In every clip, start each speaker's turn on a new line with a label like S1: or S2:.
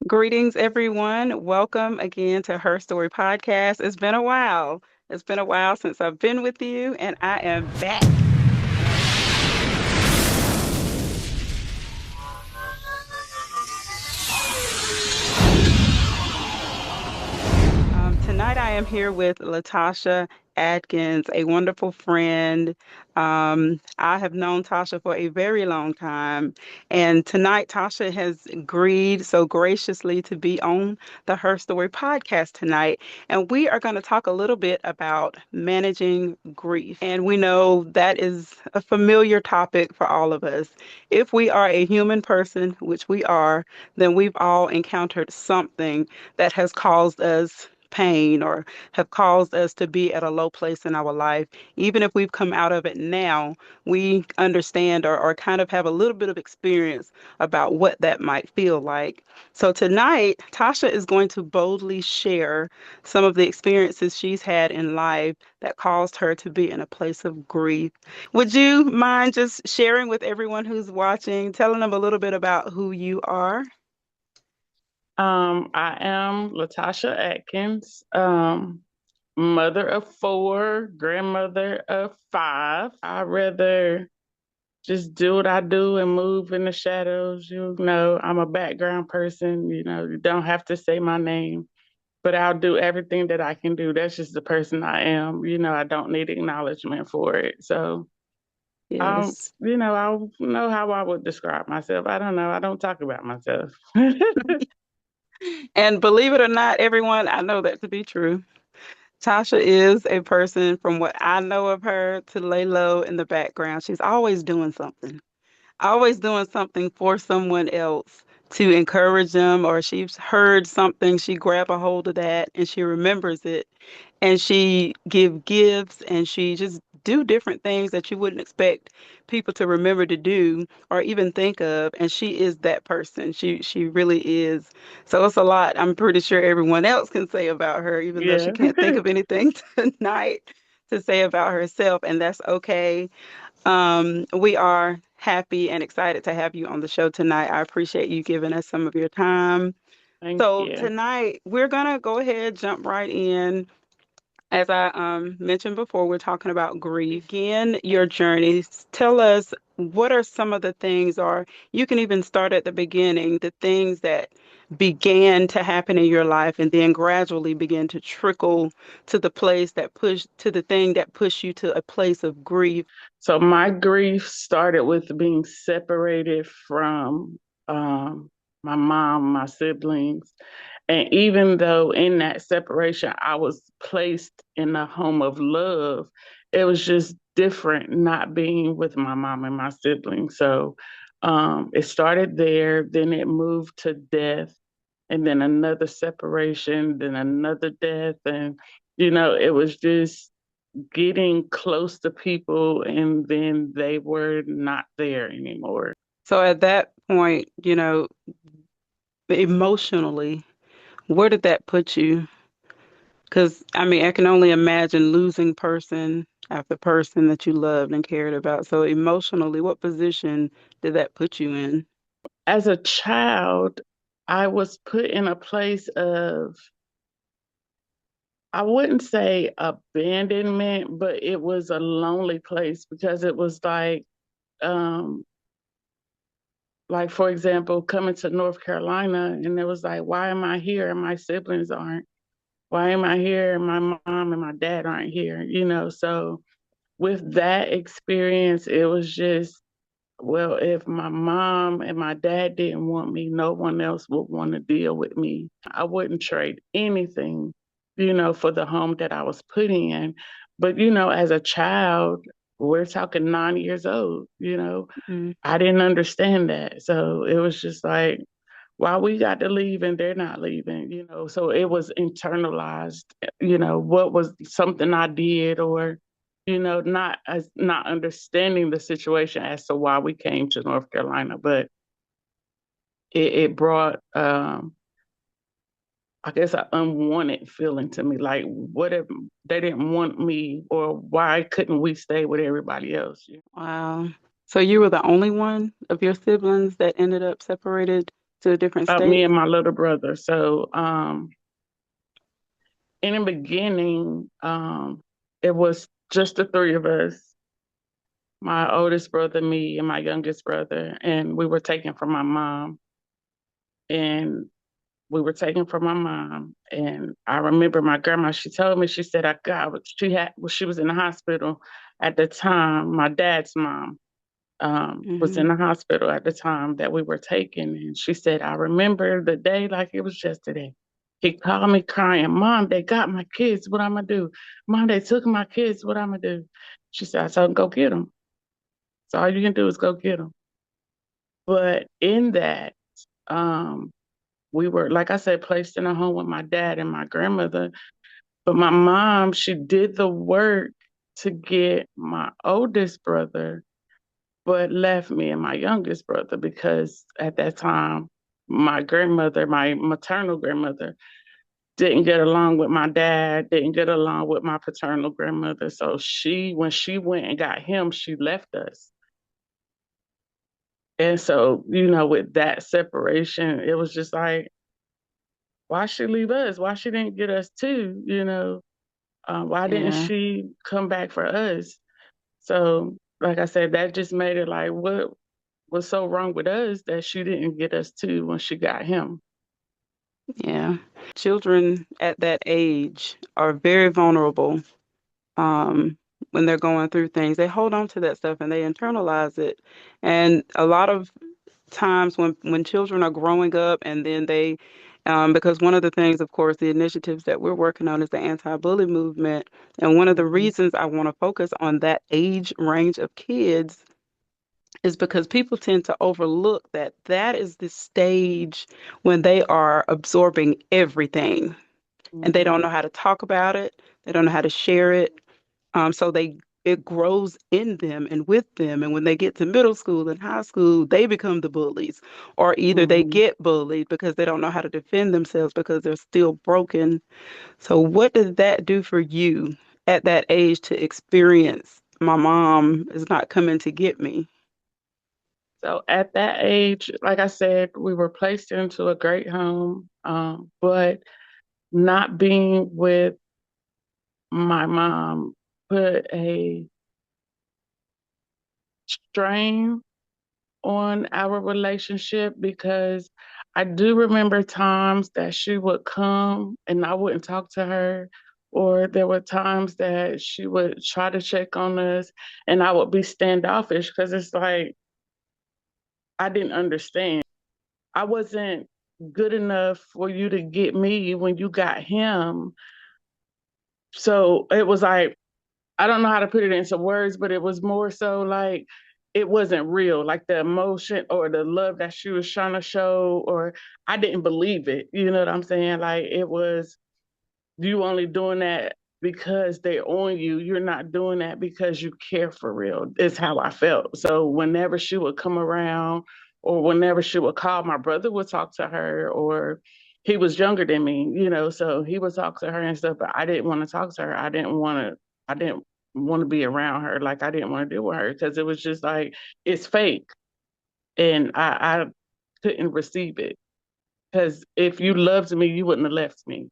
S1: Greetings, everyone. Welcome again to Her Story Podcast. It's been a while. It's been a while since I've been with you, and I am back. Tonight, I am here with Latasha Adkins, a wonderful friend. I have known Tasha for a very long time, and tonight, Tasha has agreed so graciously to be on the Her Story podcast tonight. And we are going to talk a little bit about managing grief. And we know that is a familiar topic for all of us. If we are a human person, which we are, then we've all encountered something that has caused us pain or have caused us to be at a low place in our life. Even if we've come out of it now, we understand or kind of have a little bit of experience about what that might feel like. So tonight, Tasha is going to boldly share some of the experiences she's had in life that caused her to be in a place of grief. Would you mind just sharing with everyone who's watching, telling them a little bit about who you are?
S2: I am Latasha Adkins, mother of four, grandmother of five. I rather just do what I do and move in the shadows. I'm a background person. You don't have to say my name, but I'll do everything that I can do. That's just the person I am. I don't need acknowledgement for it. So
S1: Yes.
S2: I'll know how I would describe myself. I don't know. I don't talk about myself.
S1: And believe it or not, everyone, I know that to be true. Tasha is a person, from what I know of her, to lay low in the background. She's always doing something for someone else to encourage them, or she's heard something, she grab a hold of that and she remembers it, and she give gifts, and she just do different things that you wouldn't expect people to remember to do or even think of, and she is that person. She really is. So it's a lot, I'm pretty sure everyone else can say about her, even though she
S2: Yeah.
S1: can't think of anything tonight to say about herself, and that's okay. We are happy and excited to have you on the show tonight. I appreciate you giving us some of your time.
S2: Thank
S1: So
S2: you.
S1: tonight we're gonna go ahead, jump right in. As I mentioned before, we're talking about grief. Begin your journey. Tell us, what are some of the things, or you can even start at the beginning, the things that began to happen in your life and then gradually begin to trickle to the place that push to the thing that pushed you to a place of grief.
S2: So my grief started with being separated from my mom, my siblings. And even though in that separation I was placed in a home of love, it was just different not being with my mom and my siblings. So it started there, then it moved to death, and then another separation, then another death. And, it was just getting close to people and then they were not there anymore.
S1: So at that point, emotionally, where did that put you? Because, I mean, I can only imagine losing person after person that you loved and cared about. So emotionally, what position did that put you in?
S2: As a child, I was put in a place of, I wouldn't say abandonment, but it was a lonely place because it was um, like for example, coming to North Carolina, and it was like, why am I here and my siblings aren't? Why am I here and my mom and my dad aren't here? So with that experience, it was just, well, if my mom and my dad didn't want me, no one else would want to deal with me. I wouldn't trade anything, for the home that I was put in. But, as a child, we're talking 9 years old,
S1: Mm.
S2: I didn't understand that. So it was just like, why we got to leave and they're not leaving, so it was internalized, what was something I did, or not understanding the situation as to why we came to North Carolina. But it brought I guess an unwanted feeling to me, like what if they didn't want me, or why couldn't we stay with everybody else?
S1: Wow. So you were the only one of your siblings that ended up separated? to a different
S2: Me
S1: state?
S2: and my little brother. So in the beginning, it was just the three of us, my oldest brother, me, and my youngest brother, and we were taken from my mom. And we were taken from my mom. And I remember my grandma, she told me, she said, I got, she was in the hospital at the time. My dad's mom was
S1: Hmm.
S2: in the hospital at the time that we were taken. And she said, I remember the day like it was yesterday. He called me crying, Mom, they got my kids. What I'm going to do? Mom, they took my kids. What I'm going to do? She said, I told him, go get them. So all you can do is go get them. But in that, um, we were, like I said, placed in a home with my dad and my grandmother. But my mom, she did the work to get my oldest brother, but left me and my youngest brother because at that time, my grandmother, my maternal grandmother, didn't get along with my dad, didn't get along with my paternal grandmother. So when she went and got him, she left us. And so, with that separation, it was just like, why she leave us? Why she didn't get us too? Why didn't
S1: Yeah,
S2: she come back for us? So, like I said, that just made it like, what was so wrong with us that she didn't get us too when she got him?
S1: yeah. Children at that age are very vulnerable um, when they're going through things. They hold on to that stuff and they internalize it. And a lot of times when children are growing up and then because one of the things, of course, the initiatives that we're working on is the anti-bully movement. And one of the
S2: Mm-hmm.
S1: reasons I want to focus on that age range of kids is because people tend to overlook that that is the stage when they are absorbing everything and they
S2: Mm-hmm.
S1: don't know how to talk about it. They don't know how to share it. So it grows in them and with them. And when they get to middle school and high school, they become the bullies, or either they
S2: Mm-hmm.
S1: get bullied because they don't know how to defend themselves because they're still broken. So what does that do for you at that age to experience my mom is not coming to get me?
S2: So at that age, like I said, we were placed into a great home, but not being with my mom put a strain on our relationship because I do remember times that she would come and I wouldn't talk to her, or there were times that she would try to check on us and I would be standoffish because it's like I didn't understand. I wasn't good enough for you to get me when you got him. So it was like, I don't know how to put it into words, but it was more so like it wasn't real, like the emotion or the love that she was trying to show, or I didn't believe it. You know what I'm saying? Like it was you only doing that because they're on you. You're not doing that because you care for real. Is how I felt. So whenever she would come around or whenever she would call, my brother would talk to her, or he was younger than me, so he would talk to her and stuff, but I didn't want to talk to her. I didn't want to be around her. Like I didn't want to deal with her because it was just like it's fake. And I couldn't receive it. Because if you loved me, you wouldn't have left me.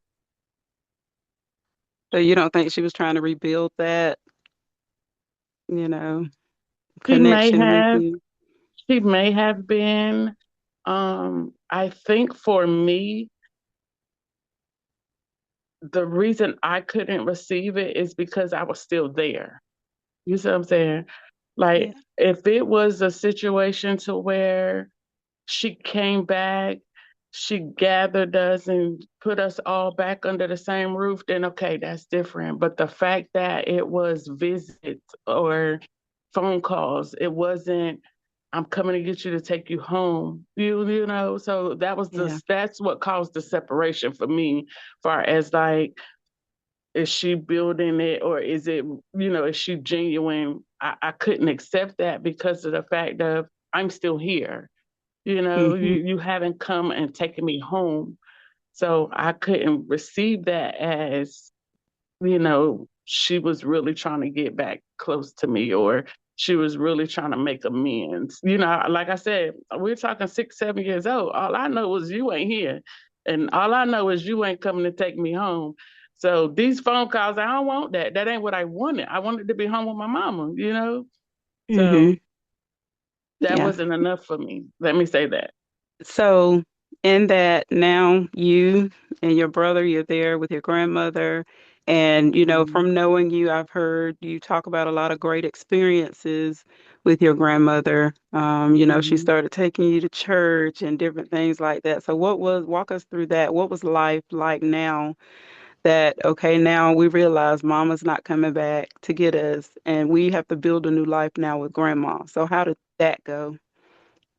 S1: So you don't think she was trying to rebuild that, you know,
S2: She may
S1: connection with
S2: have
S1: you?
S2: She may have been. I think for me, the reason I couldn't receive it is because I was still there. You see what I'm saying?
S1: Yeah.
S2: Like, if it was a situation to where she came back, she gathered us and put us all back under the same roof, then okay, that's different. But the fact that it was visits or phone calls, it wasn't, I'm coming to get you to take you home. So
S1: Yeah.
S2: that's what caused the separation for me, far as like, is she building it or is she genuine? I couldn't accept that because of the fact of I'm still here.
S1: Hmm.
S2: You haven't come and taken me home. So I couldn't receive that as, she was really trying to get back close to me or she was really trying to make amends. Like I said, we're talking 6, 7 years old. All I know is you ain't here. And all I know is you ain't coming to take me home. So these phone calls, I don't want that. That ain't what I wanted. I wanted to be home with my mama.
S1: Mm-hmm.
S2: So that
S1: Yeah.
S2: wasn't enough for me. Let me say that.
S1: So, in that now you and your brother, you're there with your grandmother. And,
S2: Hmm.
S1: from knowing you, I've heard you talk about a lot of great experiences with your grandmother. She
S2: Hmm.
S1: started taking you to church and different things like that. So, walk us through that? What was life like now that, okay, now we realize mama's not coming back to get us and we have to build a new life now with grandma. So, how did that go?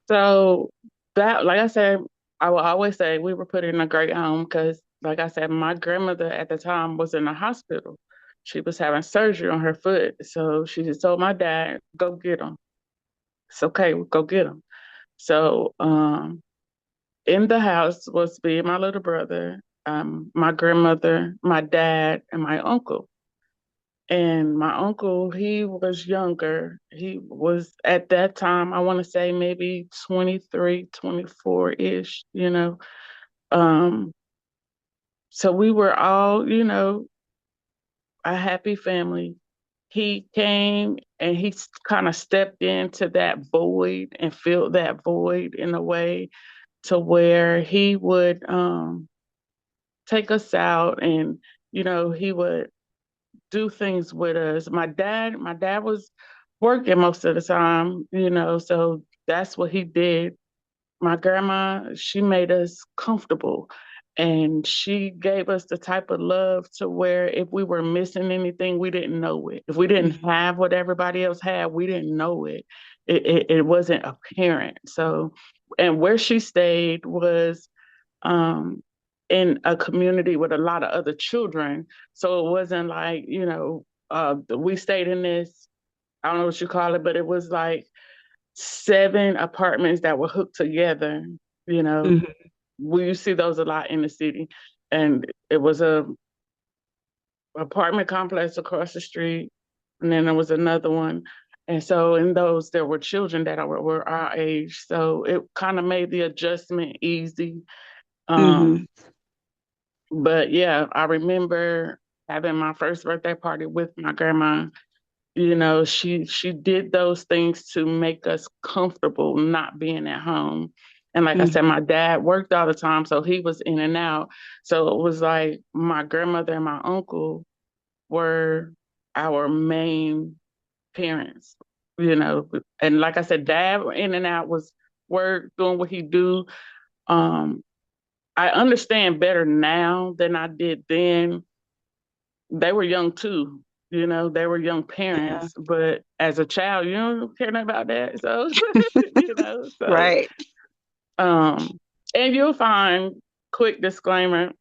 S2: So that, like I said, I will always say we were put in a great home because, like I said, my grandmother at the time was in the hospital. She was having surgery on her foot. So she just told my dad, go get him. It's okay, we'll go get him. So in the house was me and my little brother, my grandmother, my dad, and my uncle. And my uncle, he was younger. He was at that time, I want to say maybe 23, 24-ish. Um, so we were all, a happy family. He came and he kind of stepped into that void and filled that void in a way to where he would take us out and, he would do things with us. My dad was working most of the time, so that's what he did. My grandma, she made us comfortable and she gave us the type of love to where if we were missing anything, we didn't know it. If we didn't
S1: Mhm.
S2: have what everybody else had, we didn't know it. It wasn't apparent. So, and where she stayed was um, in a community with a lot of other children. So it wasn't like, we stayed in this, I don't know what you call it, but it was like 7 apartments that were hooked together. You know,
S1: Mhm.
S2: you see those a lot in the city. And it was a apartment complex across the street. And then there was another one. And so in those, there were children that were our age. So it kind of made the adjustment easy.
S1: Mhm.
S2: Um, But yeah, I remember having my first birthday party with my grandma. She did those things to make us comfortable not being at home. And like I said,
S1: Mhm.
S2: my dad worked all the time, so he was in and out. So it was like my grandmother and my uncle were our main parents, you know. And like I said, dad in and out was work, doing what he do. Um, I understand better now than I did then. They were young too. They were young
S1: Yeah.
S2: parents, but as a child, you don't care nothing about that. So, you know, so,
S1: Right.
S2: um, and you'll find, quick disclaimer,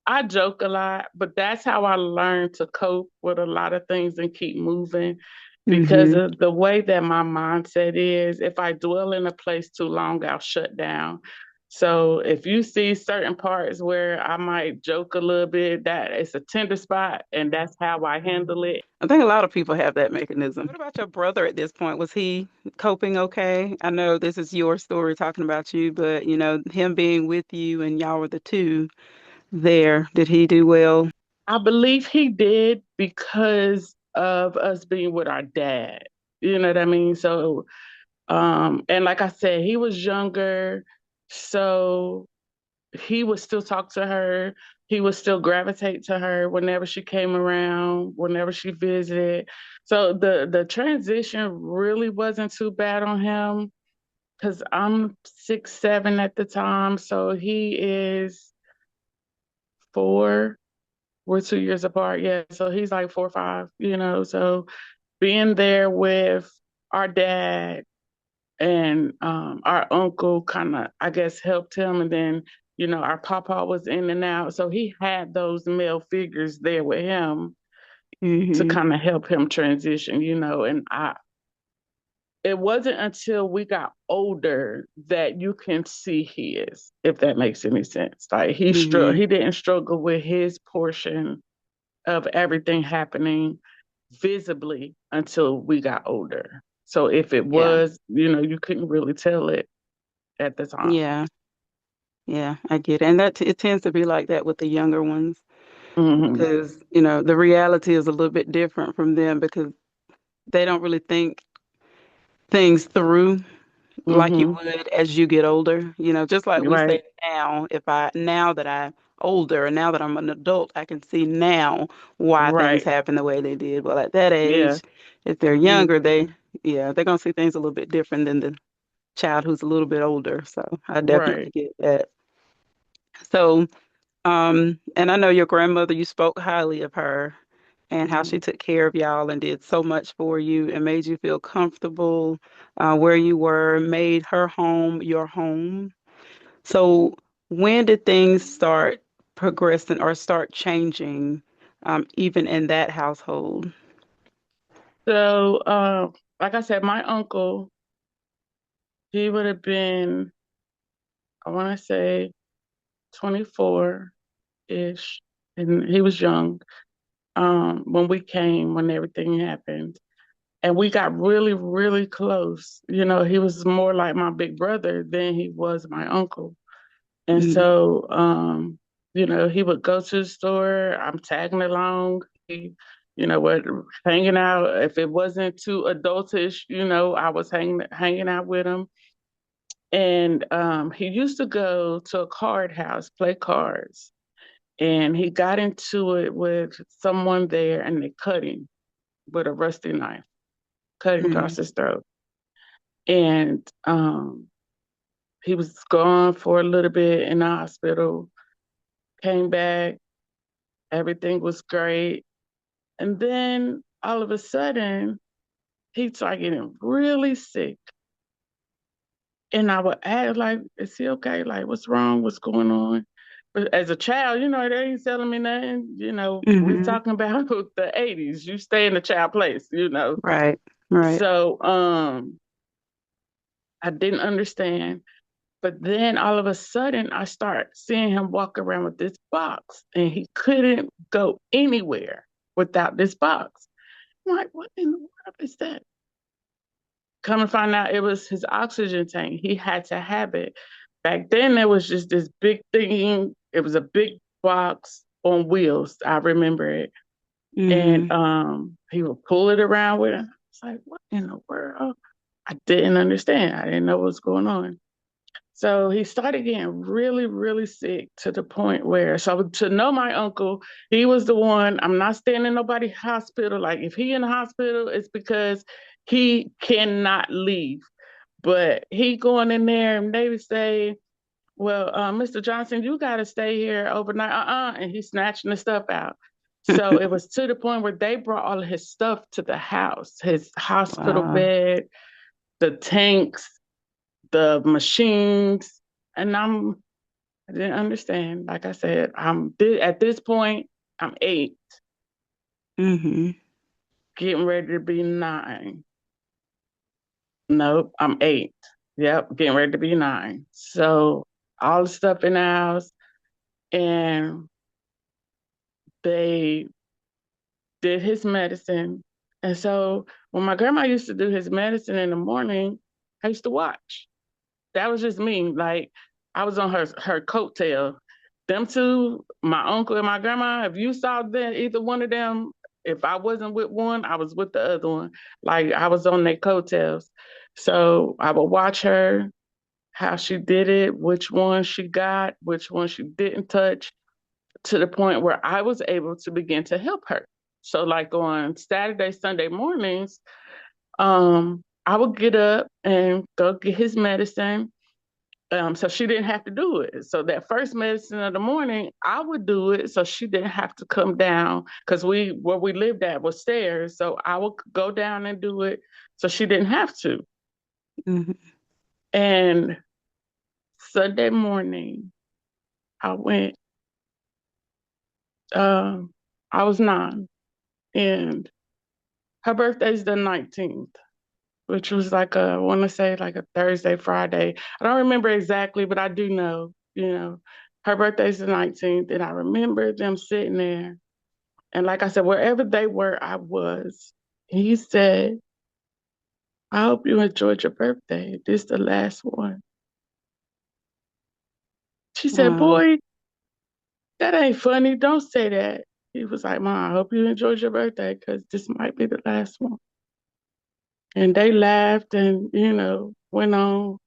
S2: I joke a lot, but that's how I learned to cope with a lot of things and keep moving because
S1: Mhm.
S2: of the way that my mindset is. If I dwell in a place too long, I'll shut down. So if you see certain parts where I might joke a little bit, that it's a tender spot, and that's how I handle it.
S1: I think a lot of people have that mechanism. What about your brother at this point? Was he coping okay? I know this is your story talking about you, but him being with you and y'all were the two there. Did he do well?
S2: I believe he did because of us being with our dad. You know what I mean? So, and like I said, he was younger, so he would still talk to her. He would still gravitate to her whenever she came around, whenever she visited. So the transition really wasn't too bad on him because I'm 6'7" at the time, so he is 4. We're 2 years apart, yeah. So he's like 4 or 5, So being there with our dad and our uncle kind of, I guess, helped him. And then, our papa was in and out. So he had those male figures there with him to
S1: Mhm.
S2: kind of help him transition. And it wasn't until we got older that you can see his, if that makes any sense. Like
S1: Mhm.
S2: he didn't struggle with his portion of everything happening visibly until we got older. So if it
S1: Yeah.
S2: was, you couldn't really tell it at the time.
S1: Yeah. Yeah, I get it. And it tends to be like that with the younger ones
S2: Mhm.
S1: because, the reality is a little bit different from them because they don't really think things through like you
S2: Mhm.
S1: would as you get older. Just like we say
S2: Right.
S1: now, now that I'm older and now that I'm an adult, I can see now why things
S2: Right.
S1: happen the way they did. Well, at that
S2: Yeah.
S1: age, if they're
S2: You.
S1: younger, yeah, they're gonna see things a little bit different than the child who's a little bit older. So I definitely
S2: Right.
S1: get that. So, and I know your grandmother, you spoke highly of her and how she
S2: Mhm.
S1: took care of y'all and did so much for you and made you feel comfortable where you were, made her home your home. So, when did things start progressing or start changing, even in that household?
S2: So, like I said, my uncle, he would have been, I want to say, 24 ish, and he was young when we came, when everything happened. And we got really, really close. He was more like my big brother than he was my uncle. And
S1: Mm-hmm.
S2: so, he would go to the store. I'm tagging along. What hanging out. If it wasn't too adultish, I was hanging out with him. And he used to go to a card house, play cards. And he got into it with someone there, and they cut him with a rusty knife, cut him
S1: Mm-hmm.
S2: across his throat. And he was gone for a little bit in the hospital. Came back, everything was great. And then all of a sudden, he started getting really sick. And I would ask, like, is he okay? Like, what's wrong? What's going on? But as a child, they ain't telling me nothing. We
S1: Mm-hmm.
S2: talking about the 80s. You stay in the child place.
S1: Right. Right.
S2: So I didn't understand. But then all of a sudden, I start seeing him walk around with this box, and he couldn't go anywhere without this box. I'm like, what in the world is that? Come and find out it was his oxygen tank. He had to have it. Back then, there was just this big thing. It was a big box on wheels. I remember it. And
S1: Mm-hmm.
S2: he would pull it around with him. It's like, what in the world? I didn't understand. I didn't know what was going on. So he started getting really, really sick to the point where, so to know my uncle, he was the one. I'm not staying in nobody's hospital. Like if he in the hospital, it's because he cannot leave. But he going in there and they would say, well, Mr. Johnson, you got to stay here overnight. And he's snatching the stuff out. So it was to the point where they brought all of his stuff to the house, his hospital
S1: Wow.
S2: bed, the tanks, the machines. And I didn't understand. Like I said, at this point, I'm 8,
S1: Mm-hmm.
S2: getting ready to be 9. Nope, I'm 8. Yep, getting ready to be 9. So all the stuff in the house, and they did his medicine. And so when my grandma used to do his medicine in the morning, I used to watch. That was just me. Like I was on her coattail. Them two, my uncle and my grandma, if you saw them, either one of them, if I wasn't with one, I was with the other one. Like I was on their coattails. So I would watch her, how she did it, which one she got, which one she didn't touch, to the point where I was able to begin to help her. So like on Saturday, Sunday mornings, I would get up and go get his medicine, so she didn't have to do it. So that first medicine of the morning, I would do it so she didn't have to come down because where we lived at was stairs. So I would go down and do it so she didn't have to.
S1: Mm-hmm.
S2: And Sunday morning, I went. Um, I was 9, and her birthday's the 19th, which was like I want to say like a Thursday, Friday. I don't remember exactly, but I do know, her birthday's the 19th. And I remember them sitting there. And like I said, wherever they were, I was. He said, I hope you enjoyed your birthday. This is the last one. She said,
S1: Wow.
S2: boy, that ain't funny. Don't say that. He was like, Mom, I hope you enjoyed your birthday because this might be the last one. And they laughed and, went on.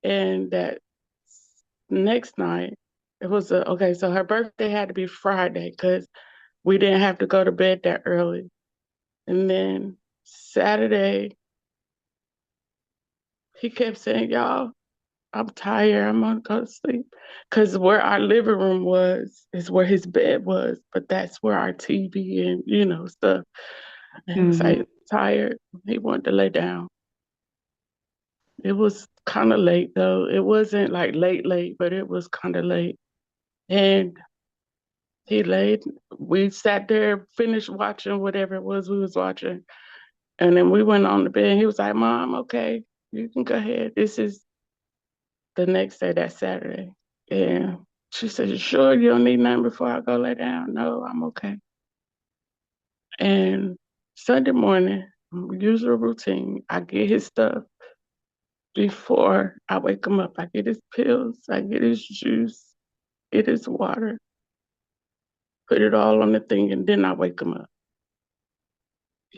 S2: And that next night, it was okay. So her birthday had to be Friday because we didn't have to go to bed that early. And then Saturday, he kept saying, Y'all, I'm tired. I'm gonna go to sleep. Cause where our living room was is where his bed was, but that's where our TV and stuff. And he was
S1: Mm-hmm.
S2: like tired. He wanted to lay down. It was kind of late though. It wasn't like late, late, but it was kind of late. And he laid. We sat there, finished watching whatever it was we was watching, and then we went on the bed. He was like, "Mom, okay, you can go ahead." This is the next day, that Saturday. And she said, "You sure you don't need nothing before I go lay down?" No, I'm okay. And Sunday morning, usual routine, I get his stuff before I wake him up. I get his pills, I get his juice, get his water, put it all on the thing, and then I wake him up.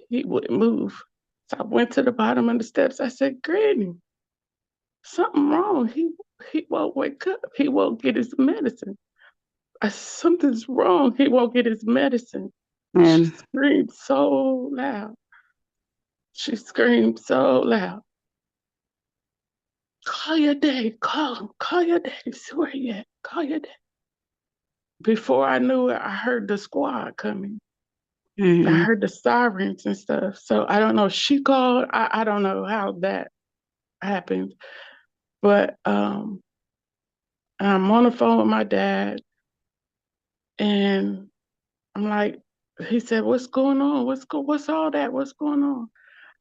S2: He wouldn't move. So I went to the bottom of the steps. I said, Granny, something wrong. He won't wake up. He won't get his medicine. Something's wrong. He won't get his medicine. She
S1: And
S2: screamed so loud. She screamed so loud. Call your daddy. Call him. Call your daddy. See where he at. Call your daddy. Before I knew it, I heard the squad coming. I
S1: mm-hmm.
S2: heard the sirens and stuff. So I don't know. She called. I don't know how that happened. But I'm on the phone with my dad, and I'm like, he said, "What's going on? What's all that? What's going on?"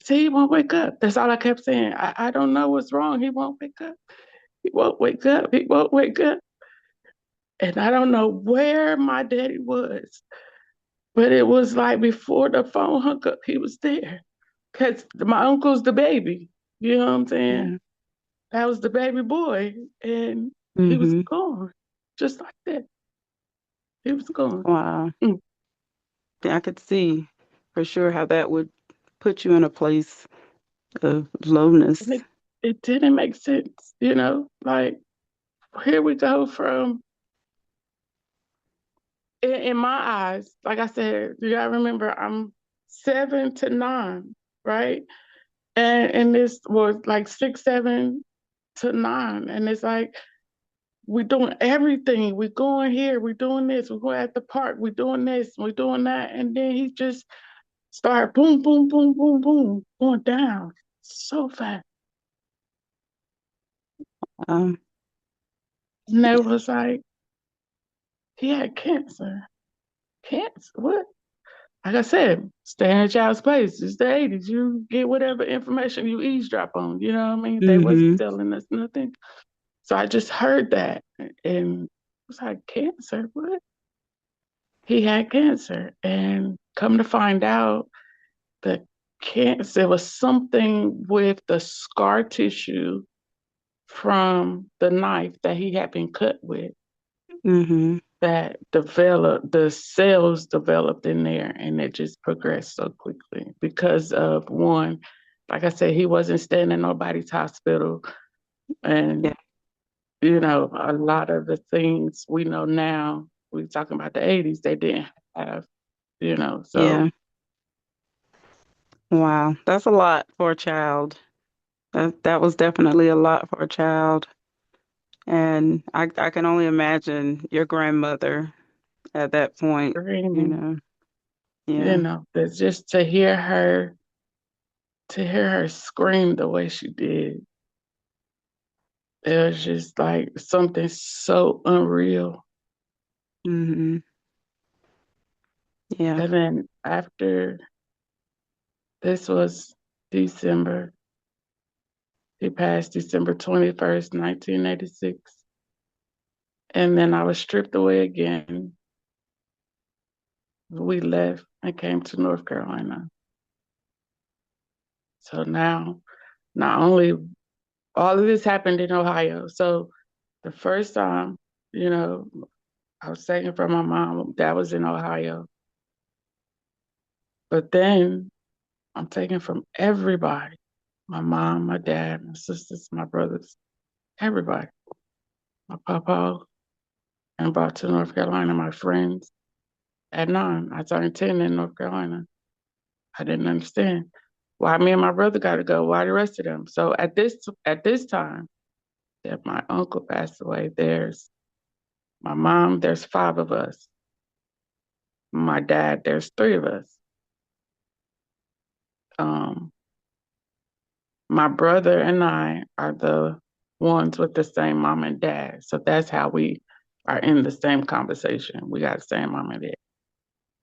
S2: I said, "He won't wake up." That's all I kept saying. I don't know what's wrong. He won't wake up. He won't wake up. He won't wake up. And I don't know where my daddy was, but it was like before the phone hung up, he was there. Cause my uncle's the baby. You know what I'm saying?
S1: Yeah.
S2: That was the baby boy, and he was
S1: Mm-hmm.
S2: gone, just like that. He was gone.
S1: Wow.
S2: Mm.
S1: Yeah, I could see for sure how that would put you in a place of
S2: And
S1: lowness.
S2: it didn't make sense, Like here we go from in my eyes, like I said, you gotta remember I'm 7 to 9, right? And this was like 6, 7 to 9. And it's like we're doing everything. We're going here, we're doing this, we're going at the park, we're doing this, we're doing that. And then he just started boom, boom, boom, boom, boom, going down so fast.
S1: Um,
S2: And they was like, he had cancer. Cancer? What? Like I said, stay in a child's place. It's the 80s. You get whatever information you eavesdrop on. You know what I mean? They wasn't
S1: mm-hmm.
S2: telling us nothing. So I just heard that and it was like, cancer? What? He had cancer. And come to find out, the cancer was something with the scar tissue from the knife that he had been cut with
S1: Mm-hmm.
S2: that developed, the cells developed in there, and it just progressed so quickly because of one, like I said, he wasn't staying in nobody's hospital.
S1: Yeah.
S2: And, a lot of the things we know now, we talking about the 80s, they didn't have,
S1: Yeah.
S2: so
S1: Wow. That's a lot for a child. That was definitely a lot for a child. And I can only imagine your grandmother at that point, you
S2: screaming,
S1: know. Yeah.
S2: that's just to hear her scream the way she did. It was just like something so unreal.
S1: Mm-hmm. Yeah.
S2: And then after this was December, he passed December 21st, 1986. And then I was stripped away again. We left and came to North Carolina. So now, not only all of this happened in Ohio. So the first time, you know, I was taken from my mom, that was in Ohio. But then I'm taken from everybody, my mom, my dad, my sisters, my brothers, everybody, my papa, and brought to North Carolina, my friends. At 9, I turned 10 in North Carolina. I didn't understand why me and my brother got to go. Why the rest of them? So at this time that my uncle passed away, there's my mom. There's 5 of us. My dad. There's 3 of us. Um, my brother and I are the ones with the same mom and dad. So that's how we are in the same conversation. We got the same mom and dad.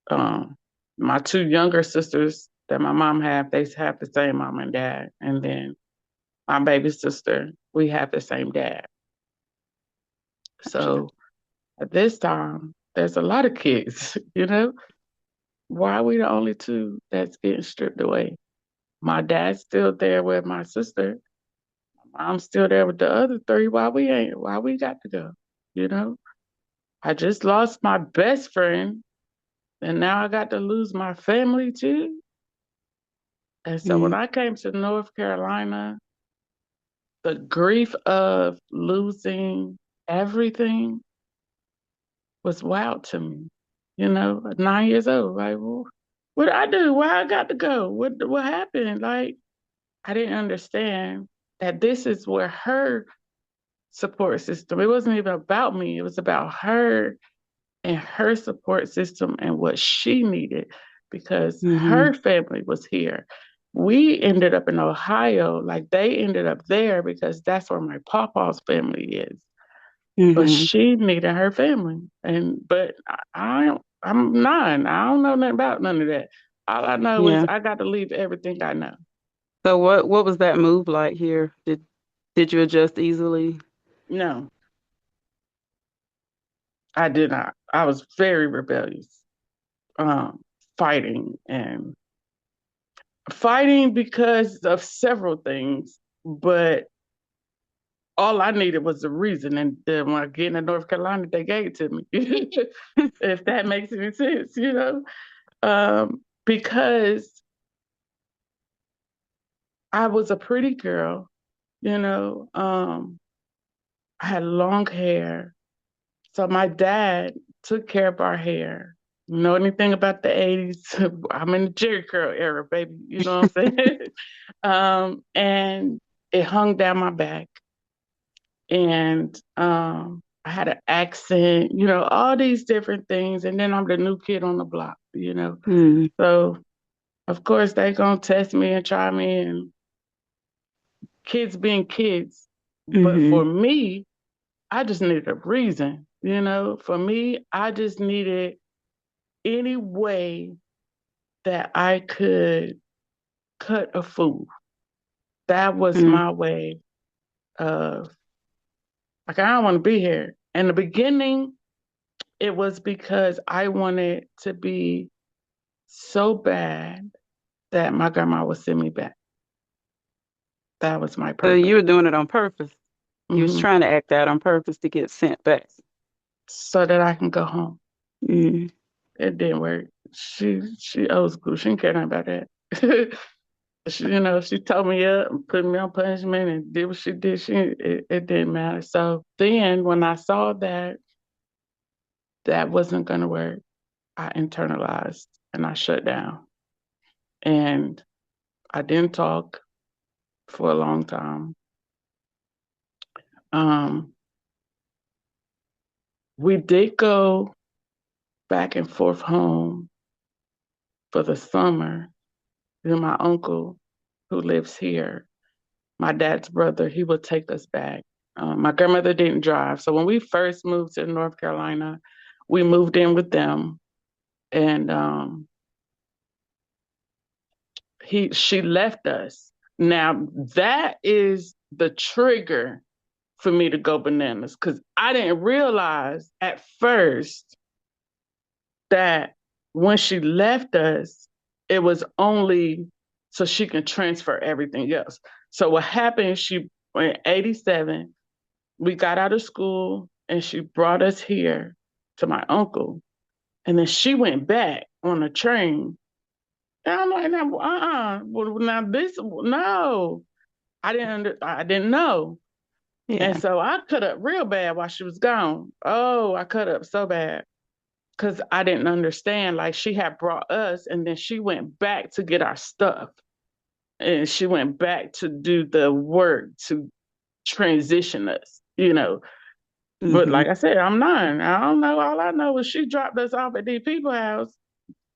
S2: Um, my 2 younger sisters that my mom have, they have the same mom and dad, and then my baby sister, we have the same dad.
S1: Gotcha.
S2: So at this time, there's a lot of kids, you know? Why are we the only 2 that's getting stripped away? My dad's still there with my sister. I'm still there with the other 3. Why we ain't? Why we got to go? You know? I just lost my best friend, and now I got to lose my family too. And so when
S1: Mm,
S2: I came to North Carolina, the grief of losing everything was wild to me. You know, at 9 years old, like, well, what did I do? Why I got to go? What happened? Like, I didn't understand that this is where her support system. It wasn't even about me. It was about her and her support system and what she needed because
S1: mm-hmm.
S2: her family was here. We ended up in Ohio, like they ended up there because that's where my papa's family is. But
S1: Mm-hmm.
S2: she needed her family, and but I'm 9. I don't know nothing about none of that. All I know is
S1: Yeah.
S2: I got to leave everything I know.
S1: So what was that move like here? Did you adjust easily?
S2: No, I did not. I was very rebellious, um, fighting and fighting because of several things, but all I needed was a reason. And then when I get into North Carolina, they gave it to me. If that makes any sense, because I was a pretty girl, you know. I had long hair. So my dad took care of our hair. You know anything about the 80s? I'm in the Jerry curl era, baby. You know what I'm saying? And it hung down my back. And I had an accent, all these different things. And then I'm the new kid on the block.
S1: Mm,
S2: So, of course, they going to test me and try me, and kids being kids. But
S1: mm-hmm.
S2: for me, I just needed a reason. For me, I just needed any way that I could cut a fool. That was
S1: Mm.
S2: my way of, like, I don't want to be here. In the beginning, it was because I wanted to be so bad that my grandma would send me back. That was my
S1: So
S2: purpose.
S1: you were doing it on purpose. You was
S2: Hmm.
S1: trying to act out on purpose to get sent back.
S2: So that I can go home.
S1: Mm,
S2: It didn't work. She old school. She didn't care nothing about that. She told me up and put me on punishment and did what she did. It didn't matter. So then when I saw that that wasn't gonna work, I internalized and I shut down. And I didn't talk for a long time. Um, we did go back and forth home for the summer. Then my uncle, who lives here, my dad's brother, he would take us back. My grandmother didn't drive. So when we first moved to North Carolina, we moved in with them. And she left us. Now, that is the trigger for me to go bananas because I didn't realize at first that when she left us, it was only so she can transfer everything else. So what happened, she in 87, we got out of school and she brought us here to my uncle. And then she went back on a train. And I'm like, now, well, now this, no, I didn't know. And
S1: Yeah.
S2: so I cut up real bad while she was gone. Oh, I cut up so bad because I didn't understand. Like she had brought us, and then she went back to get our stuff, and she went back to do the work to transition us, you know. But
S1: Mhm.
S2: like I said, I'm 9. I don't know. All I know is she dropped us off at these people's house.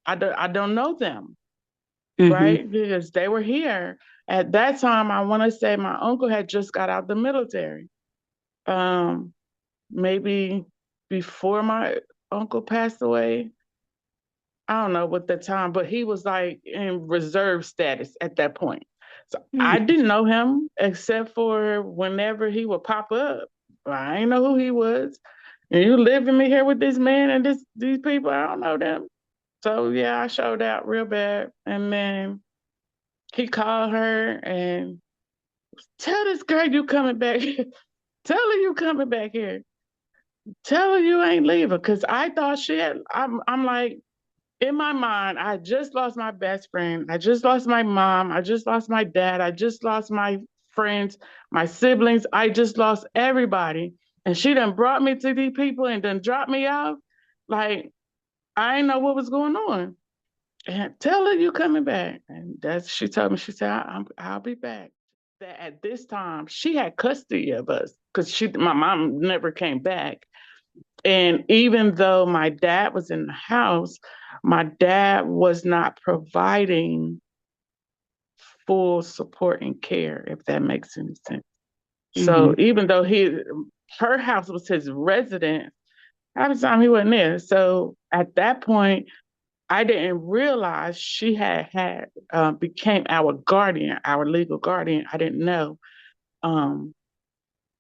S2: I don't know them,
S1: Mhm.
S2: right? Because they were here at that time. I want to say my uncle had just got out the military. Um, Maybe before my uncle passed away. I don't know what the time, but he was like in reserve status at that point. So I
S1: Mm.
S2: didn't know him except for whenever he would pop up. I didn't know who he was. And you living me here with this man and these people, I don't know them. So yeah, I showed out real bad. And then he called her and tell this girl you coming back. Tell her you coming back here. Tell her you ain't leaving. Cause I thought she had, I'm like, in my mind, I just lost my best friend. I just lost my mom. I just lost my dad. I just lost my friends, my siblings. I just lost everybody. And she done brought me to these people and done dropped me off. Like, I didn't know what was going on. And tell her you coming back. And that's she told me, she said, I'll be back. That at this time, she had custody of us because my mom never came back. And even though my dad was in the house, my dad was not providing full support and care, if that makes any sense. So
S1: Mhm.
S2: even though her house was his residence, half the time he wasn't there. So at that point, I didn't realize she had became our guardian, our legal guardian. I didn't know. Um,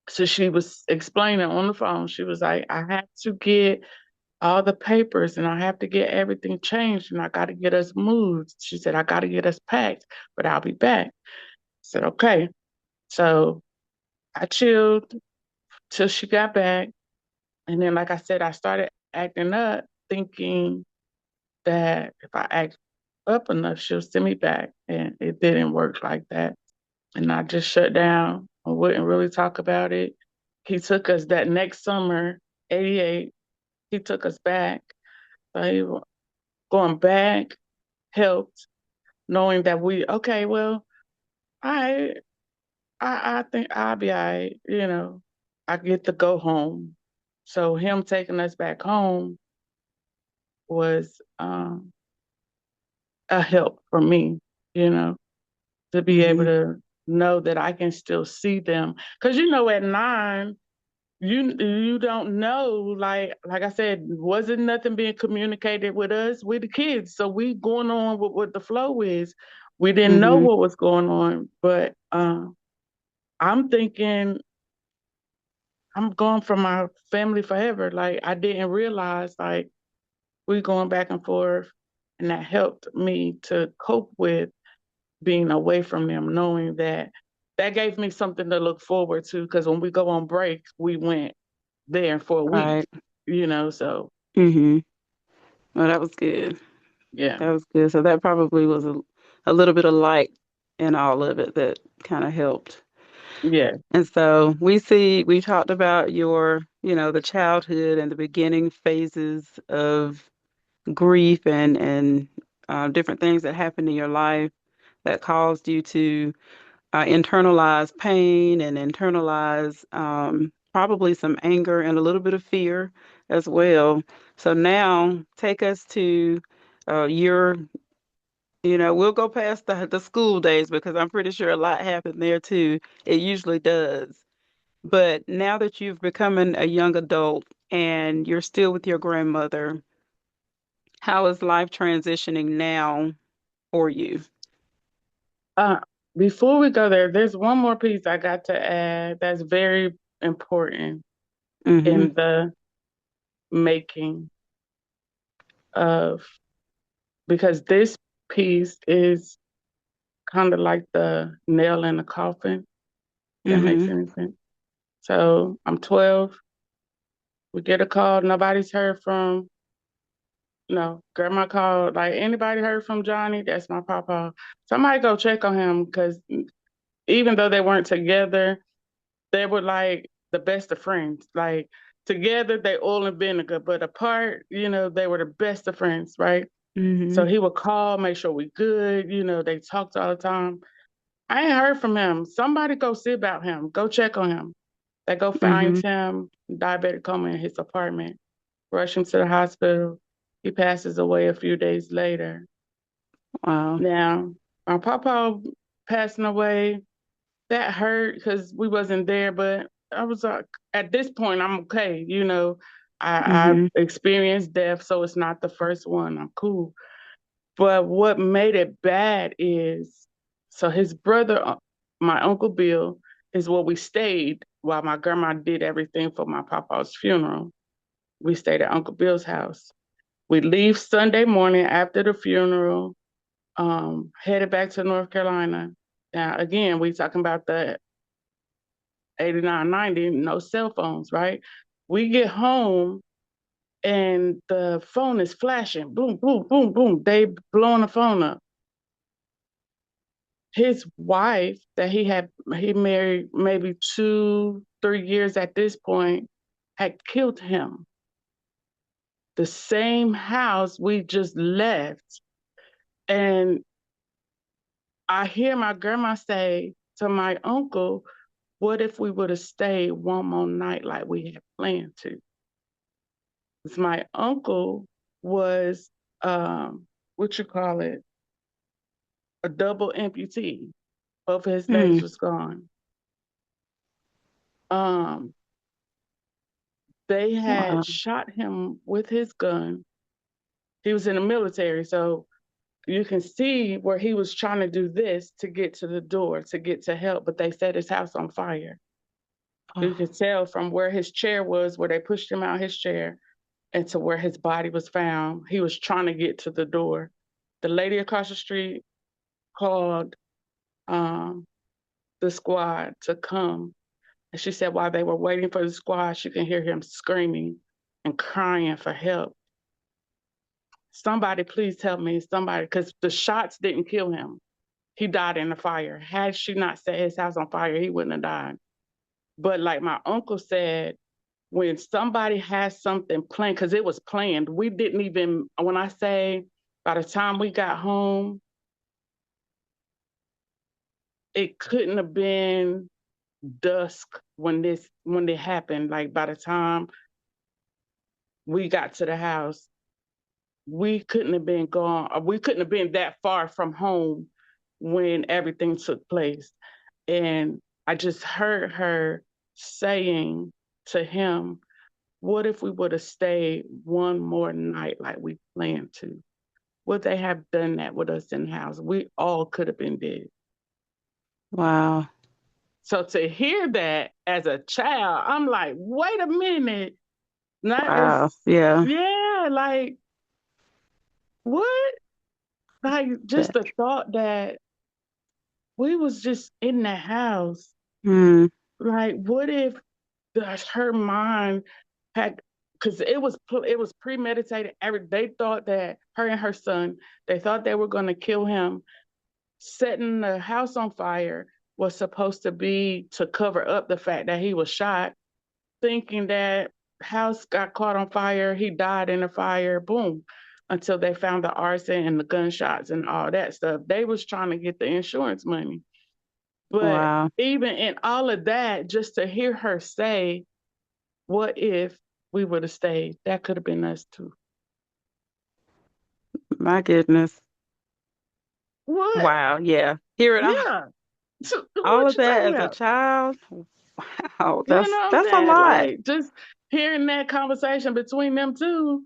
S2: so she was explaining on the phone. She was like, "I have to get all the papers and I have to get everything changed and I got to get us moved." She said, "I got to get us packed, but I'll be back." I said, "Okay." So I chilled till she got back. And then, like I said, I started acting up, thinking that if I act up enough, she'll send me back. And it didn't work like that. And I just shut down. I wouldn't really talk about it. He took us that next summer, 88, he took us back. So going back helped knowing that okay, well, I I think I'll be all right, you know. I get to go home. So him taking us back home was a help for me, you know, to be able
S1: Mhm.
S2: to know that I can still see them. Cause you know, at 9, you don't know, like I said, wasn't nothing being communicated with us, with the kids. So we going on with what the flow is. We didn't know
S1: Mhm.
S2: what was going on, but I'm thinking I'm gone from my family forever. Like I didn't realize like we going back and forth, and that helped me to cope with being away from them, knowing that that gave me something to look forward to. Because when we go on break, we went there for a week,
S1: Right.
S2: you know. So
S1: Mhm. Well, that was good.
S2: yeah,
S1: That was good. So that probably was a little bit of light in all of it that kind of helped.
S2: yeah,
S1: And so we talked about the childhood and the beginning phases of grief and different things that happened in your life that caused you to internalize pain and internalize probably some anger and a little bit of fear as well. So now take us to your, we'll go past the school days because I'm pretty sure a lot happened there too. It usually does. But now that you've become a young adult and you're still with your grandmother, how is life transitioning now for you?
S2: uh, before we go there, there's one more piece I got to add that's very important
S1: Mm-hmm.
S2: in the making of, because this piece is kind of like the nail in the coffin, if that makes
S1: Mhm.
S2: any sense. So I'm 12. We get a call. Nobody's heard from. No, grandma called. Like, anybody heard from Johnny? That's my papa. Somebody go check on him because even though they weren't together, they were like the best of friends. Like, together, they oil and vinegar, but apart, they were the best of friends, right? So
S1: Mhm.
S2: he would call, make sure we good. They talked all the time. I ain't heard from him. Somebody go see about him. Go check on him. They go find
S1: Mhm.
S2: him, diabetic coma in his apartment, rush him to the hospital. He passes away a few days later.
S1: Wow.
S2: Now, my papa passing away, that hurt because we wasn't there, but I was like, at this point, I'm okay. I've
S1: Mhm.
S2: experienced death, so it's not the first one. I'm cool. But what made it bad is, so his brother, my Uncle Bill, is where we stayed while my grandma did everything for my papa's funeral. We stayed at Uncle Bill's house. We leave Sunday morning after the funeral, headed back to North Carolina. Now, again, we talking about the 89, 90, no cell phones, right? We get home and the phone is flashing. Boom, boom, boom, boom. They blowing the phone up. His wife that he married maybe 2, 3 years at this point had killed him. The same house we just left. And I hear my grandma say to my uncle, what if we would have stayed one more night like we had planned to? Because my uncle was, what you call it, a double amputee. Both of his legs
S1: Mm.
S2: was gone. Um, they had
S1: Wow.
S2: shot him with his gun. He was in the military, so you can see where he was trying to do this to get to the door, to get to help, but they set his house on fire. You
S1: Oh.
S2: could tell from where his chair was, where they pushed him out his chair, and to where his body was found. He was trying to get to the door. The lady across the street called um, the squad to come. And she said while they were waiting for the squad, she could hear him screaming and crying for help. Somebody, please help me. Somebody, because the shots didn't kill him. He died in the fire. Had she not set his house on fire, he wouldn't have died. But like my uncle said, when somebody has something planned, because it was planned, we didn't even, when I say by the time we got home, it couldn't have been dusk when it happened. Like by the time we got to the house, we couldn't have been gone, or we couldn't have been that far from home when everything took place. And I just heard her saying to him, what if we would have stayed one more night like we planned to? Would they have done that with us in the house? We all could have been dead.
S1: Wow.
S2: So to hear that as a child, I'm like, wait a minute. Not
S1: Wow.
S2: as,
S1: Yeah.
S2: yeah, like, what? Like, just
S1: That.
S2: the thought that we was just in the house.
S1: Mm.
S2: Like, what if her mind had, because it was premeditated. They thought that her and her son, they thought they were going to kill him. Setting the house on fire was supposed to be to cover up the fact that he was shot, thinking that house got caught on fire, he died in the fire, boom. Until they found the arson and the gunshots and all that stuff. They was trying to get the insurance money. But
S1: Wow.
S2: even in all of that, just to hear her say, what if we would have stayed? That could have been us too.
S1: My goodness.
S2: What?
S1: Wow. Yeah. Hear it
S2: Yeah. So,
S1: all
S2: what
S1: of
S2: you
S1: that
S2: talking
S1: as a
S2: about?
S1: child. Wow.
S2: You know what I'm
S1: That's a
S2: saying?
S1: lot.
S2: Like, just hearing that conversation between them two,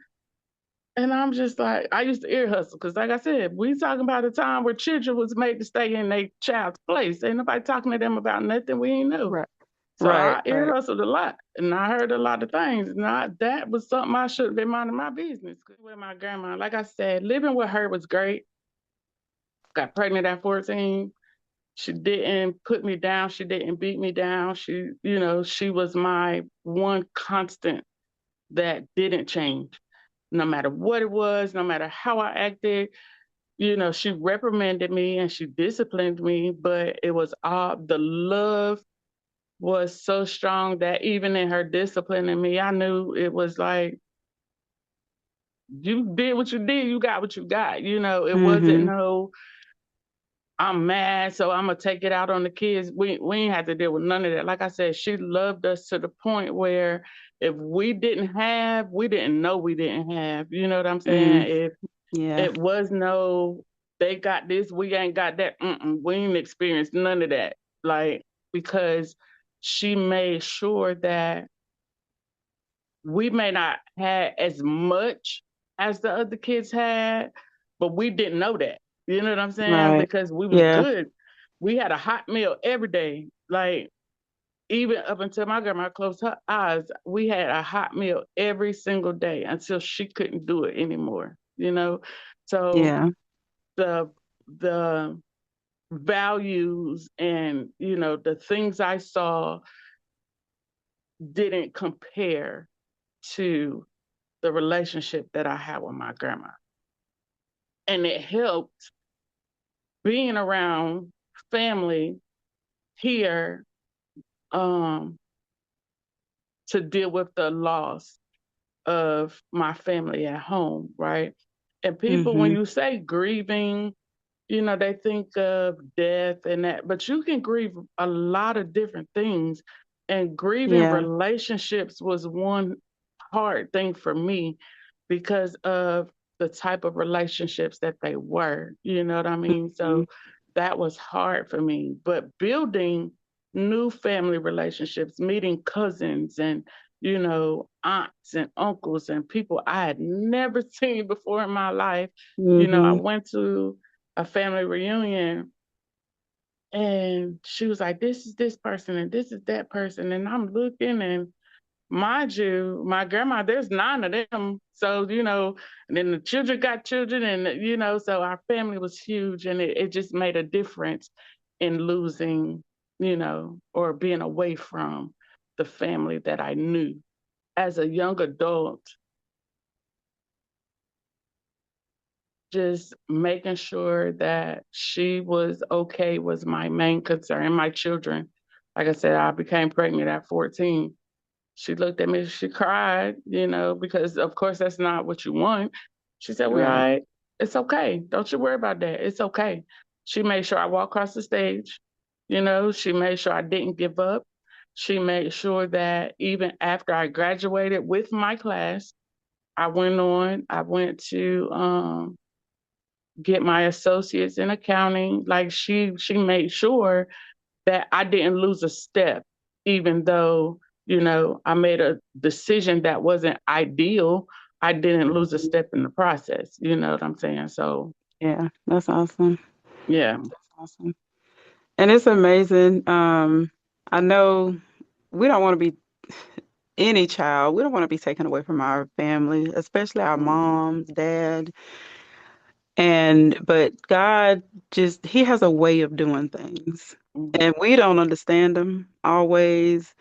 S2: and I'm just like, I used to ear hustle because, like I said, we talking about a time where children was made to stay in their child's place. Ain't nobody talking to them about nothing we ain't know.
S1: Right.
S2: So
S1: Right.
S2: I ear
S1: Right.
S2: hustled a lot, and I heard a lot of things. And that was something I should have been minding my business with my grandma. Like I said, living with her was great. got pregnant at 14. She didn't put me down. She didn't beat me down. She was my one constant that didn't change. No matter what it was, no matter how I acted, she reprimanded me and she disciplined me, but it was all the love was so strong that even in her disciplining me, I knew it was like, you did what you did, you got what you got. It wasn't
S1: Mm-hmm.
S2: no, I'm mad, so I'm gonna take it out on the kids. We ain't had to deal with none of that. Like I said, she loved us to the point where if we didn't have, we didn't know we didn't have. You know what I'm
S1: Mm.
S2: saying? If
S1: Yeah.
S2: it was no, they got this, we ain't got that. We ain't experienced none of that. Like, because she made sure that we may not have as much as the other kids had, but we didn't know that. You know what I'm saying?
S1: Right.
S2: Because we was
S1: Yeah.
S2: good. We had a hot meal every day. Like, even up until my grandma closed her eyes, we had a hot meal every single day until she couldn't do it anymore. So
S1: Yeah.
S2: the the values and the things I saw didn't compare to the relationship that I had with my grandma. And it helped being around family here, um, to deal with the loss of my family at home, right? And people, when
S1: Mm-hmm.
S2: you say grieving, they think of death and that, but you can grieve a lot of different things. And grieving
S1: Yeah.
S2: relationships was one hard thing for me because of the type of relationships that they were. You know what I mean?
S1: Mm-hmm.
S2: So that was hard for me. But building new family relationships, meeting cousins and aunts and uncles and people I had never seen before in my life. I
S1: Mm-hmm.
S2: went to a family reunion and she was like, this is this person and this is that person. And I'm looking, and mind you, my grandma, there's 9 of them. So, and then the children got children and, so our family was huge, and it just made a difference in losing, or being away from the family that I knew. As a young adult, just making sure that she was okay was my main concern. My children, like I said, I became pregnant at 14. She looked at me, she cried, because of course that's not what you want. She said, "We all
S1: Right.
S2: right. It's okay. Don't you worry about that. It's okay." She made sure I walked across the stage. She made sure I didn't give up. She made sure that even after I graduated with my class, I went to get my associates in accounting. Like, she made sure that I didn't lose a step, even though, I made a decision that wasn't ideal. I didn't lose a
S1: Mhm.
S2: step in the process. You know what I'm saying? So,
S1: Yeah. That's awesome.
S2: yeah.
S1: That's awesome. And it's amazing. I know we don't want to be any child. We don't want to be taken away from our family, especially our
S2: Mm-hmm.
S1: moms, dad. But God just, He has a way of doing things.
S2: Mm-hmm.
S1: And we don't understand them always.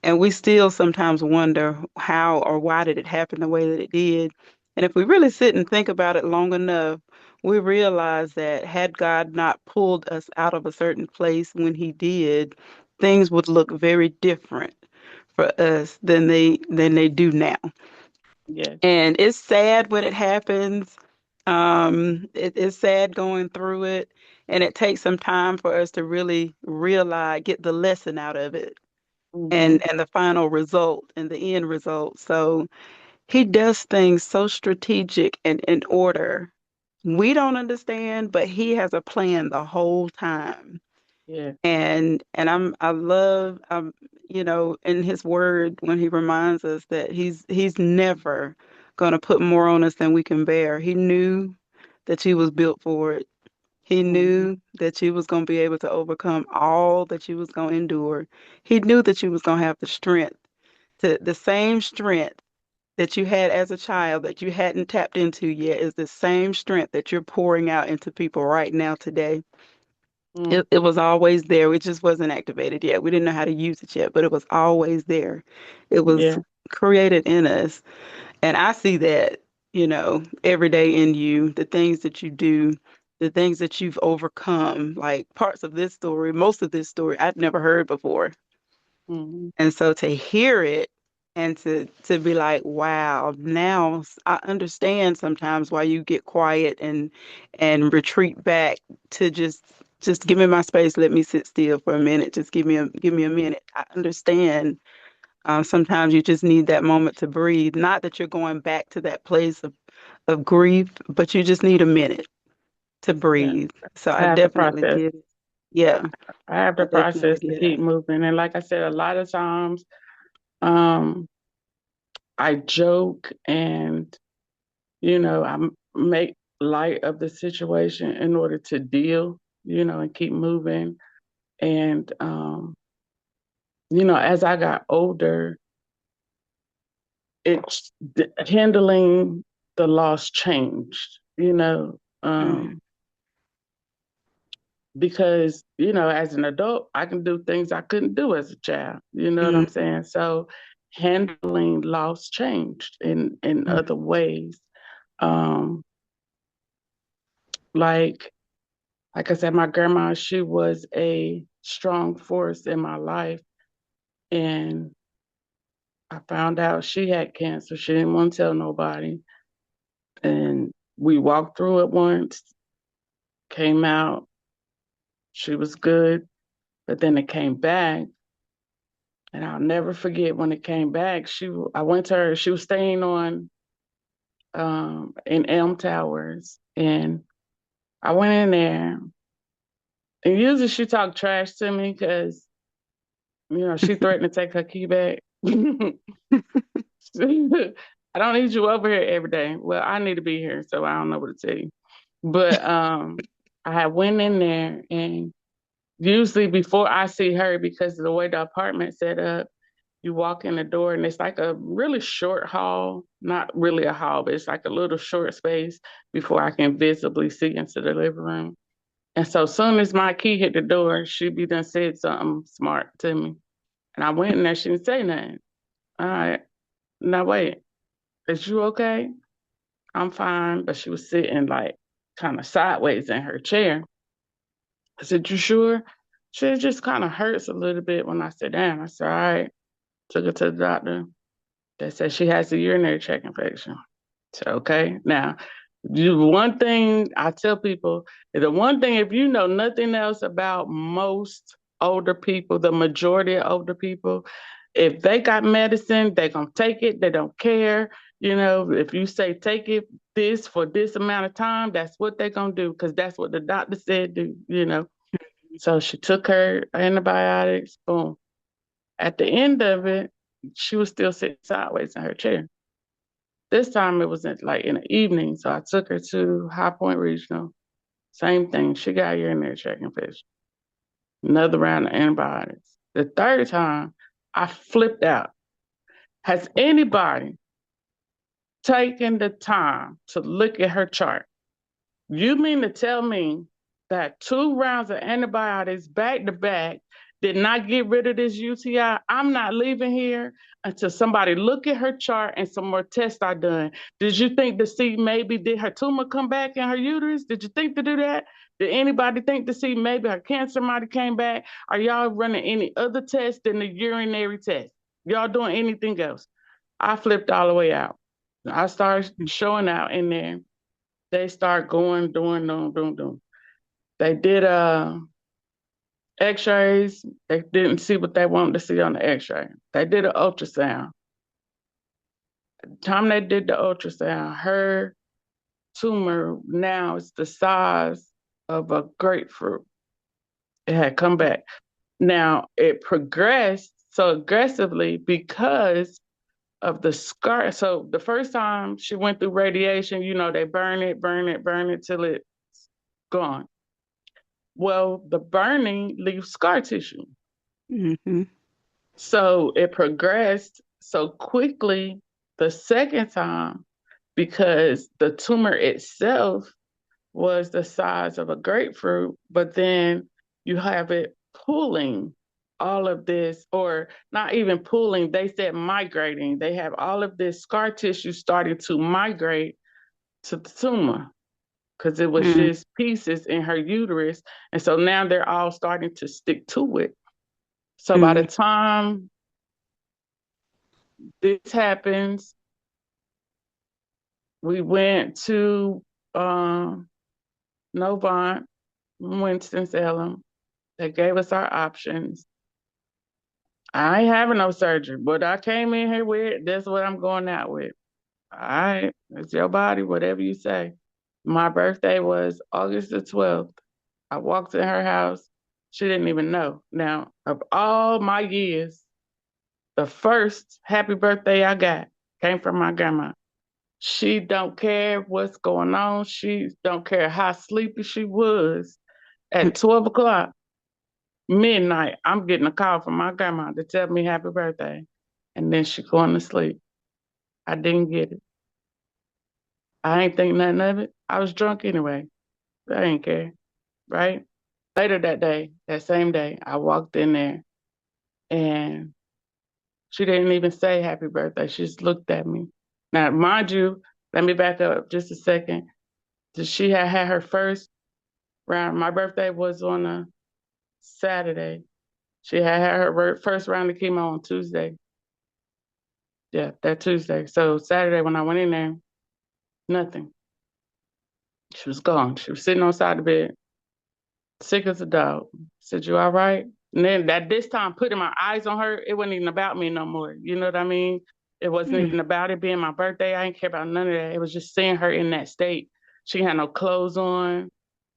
S1: And we still sometimes wonder how or why did it happen the way that it did. And if we really sit and think about it long enough, we realize that had God not pulled us out of a certain place when He did, things would look very different for us than they do now.
S2: Yes.
S1: And it's sad when it happens. It's sad going through it, and it takes some time for us to really realize, get the lesson out of it,
S2: Mm-hmm.
S1: and the final result and the end result. So he does things so strategic and in order. We don't understand, but he has a plan the whole time.
S2: Yeah.
S1: I love in his word when he reminds us that he's never gonna put more on us than we can bear. He knew that you was built for it. He
S2: Mm-hmm.
S1: knew that you was gonna be able to overcome all that you was gonna endure. He knew that you was gonna have the strength, to the same strength that you had as a child that you hadn't tapped into yet is the same strength that you're pouring out into people right now today.
S2: Mm,
S1: It was always there. It just wasn't activated yet. We didn't know how to use it yet, but it was always there. It was
S2: yeah,
S1: created in us. And I see that, every day in you, the things that you do, the things that you've overcome, like parts of this story, most of this story I'd never heard before.
S2: mm,
S1: And so to hear it and to be like, wow, now I understand sometimes why you get quiet and retreat back to just give me my space, let me sit still for a minute, just give me a minute. I understand. Sometimes you just need that moment to breathe. Not that you're going back to that place of grief, but you just need a minute to
S2: yeah.
S1: breathe. So
S2: I
S1: I
S2: have to
S1: definitely
S2: process.
S1: get it. Yeah,
S2: I have
S1: I
S2: to
S1: definitely
S2: process to
S1: get it.
S2: keep moving. And like I said, a lot of times, um, I joke and I make light of the situation in order to deal, and keep moving. And as I got older, it's handling the loss changed.
S1: Mm,
S2: Because as an adult I can do things I couldn't do as a child, you know what I'm
S1: mm,
S2: saying? So handling loss changed in
S1: mm,
S2: other ways. um like like I said, my grandma, she was a strong force in my life, and I found out she had cancer. She didn't want to tell nobody, and we walked through it once, came out, she was good, but then it came back. And I'll never forget when it came back. I went to her. She was staying on in Elm Towers, and I went in there. And usually she talked trash to me because she threatened to take her key back. I don't need you over here every day. Well, I need to be here, so I don't know what to tell you. But I had went in there, and usually before I see her, because of the way the apartment set up, you walk in the door and it's like a really short hall, not really a hall, but it's like a little short space before I can visibly see into the living room. And so as soon as my key hit the door, she be done said something smart to me. And I went in there, she didn't say nothing. All right, now wait, is you okay? I'm fine. But she was sitting like kind of sideways in her chair. I said, you sure? She said, it just kind of hurts a little bit when I sit down. I said, all right. Took her to the doctor. They said she has a urinary tract infection. So, okay. Now, one thing I tell people is the one thing, if you know nothing else about most older people, the majority of older people, if they got medicine, they're going to take it. They don't care. If you say take it this for this amount of time, that's what they're going to do because that's what the doctor said do. So she took her antibiotics, boom. At the end of it, she was still sitting sideways in her chair. This time it was like in the evening, so I took her to High Point Regional. Same thing. She got urinary tract infection. Another round of antibiotics. The third time, I flipped out. Has anybody taken the time to look at her chart? You mean to tell me that 2 rounds of antibiotics back to back did not get rid of this UTI? I'm not leaving here until somebody look at her chart and some more tests are done. Did you think to see maybe did her tumor come back in her uterus? Did you think to do that? Did anybody think to see maybe her cancer might have came back? Are y'all running any other tests than the urinary test? Y'all doing anything else? I flipped all the way out. I started
S1: mm,
S2: showing out in there. They start going, doing. They did x-rays. They didn't see what they wanted to see on the x-ray. They did an ultrasound. The time they did the ultrasound, her tumor now is the size of a grapefruit. It had come back. Now it progressed so aggressively because of the scar. So the first time she went through radiation, they burn it till it's gone. Well, the burning leaves scar tissue.
S1: mhm,
S2: So it progressed so quickly. The second time, because the tumor itself was the size of a grapefruit, but then you have it pulling all of this, or not even pulling, they said migrating. They have all of this scar tissue starting to migrate to the tumor because it was
S1: Mm,
S2: just pieces in her uterus. And so now they're all starting to stick to it. So by the
S1: mm,
S2: time this happens, we went to Novant, Winston-Salem. They gave us our options. I ain't having no surgery, but I came in here with, that's what I'm going out with. All right, it's your body, whatever you say. My birthday was August the 12th. I walked in her house. She didn't even know. Now, of all my years, the first happy birthday I got came from my grandma. She don't care what's going on. She don't care how sleepy she was.
S1: mm.
S2: At 12 o'clock, midnight, I'm getting a call from my grandma to tell me happy birthday. And then she going to sleep. I didn't get it. I ain't think nothing of it. I was drunk anyway. I ain't care, right? Later that day, that same day, I walked in there and she didn't even say happy birthday. She just looked at me. Now, mind you, let me back up just a second. She had had her first round. My birthday was on a Saturday. She had had her first round of chemo on Tuesday. Yeah, that Tuesday. So Saturday when I went in there, nothing. She was gone. She was sitting on the side of the bed, sick as a dog. I said, "You all right?" And then at this time, putting my eyes on her, it wasn't even about me no more. You know what I mean? It wasn't
S1: Mm.
S2: even about it being my birthday. I didn't care about none of that. It was just seeing her in that state. She had no clothes on.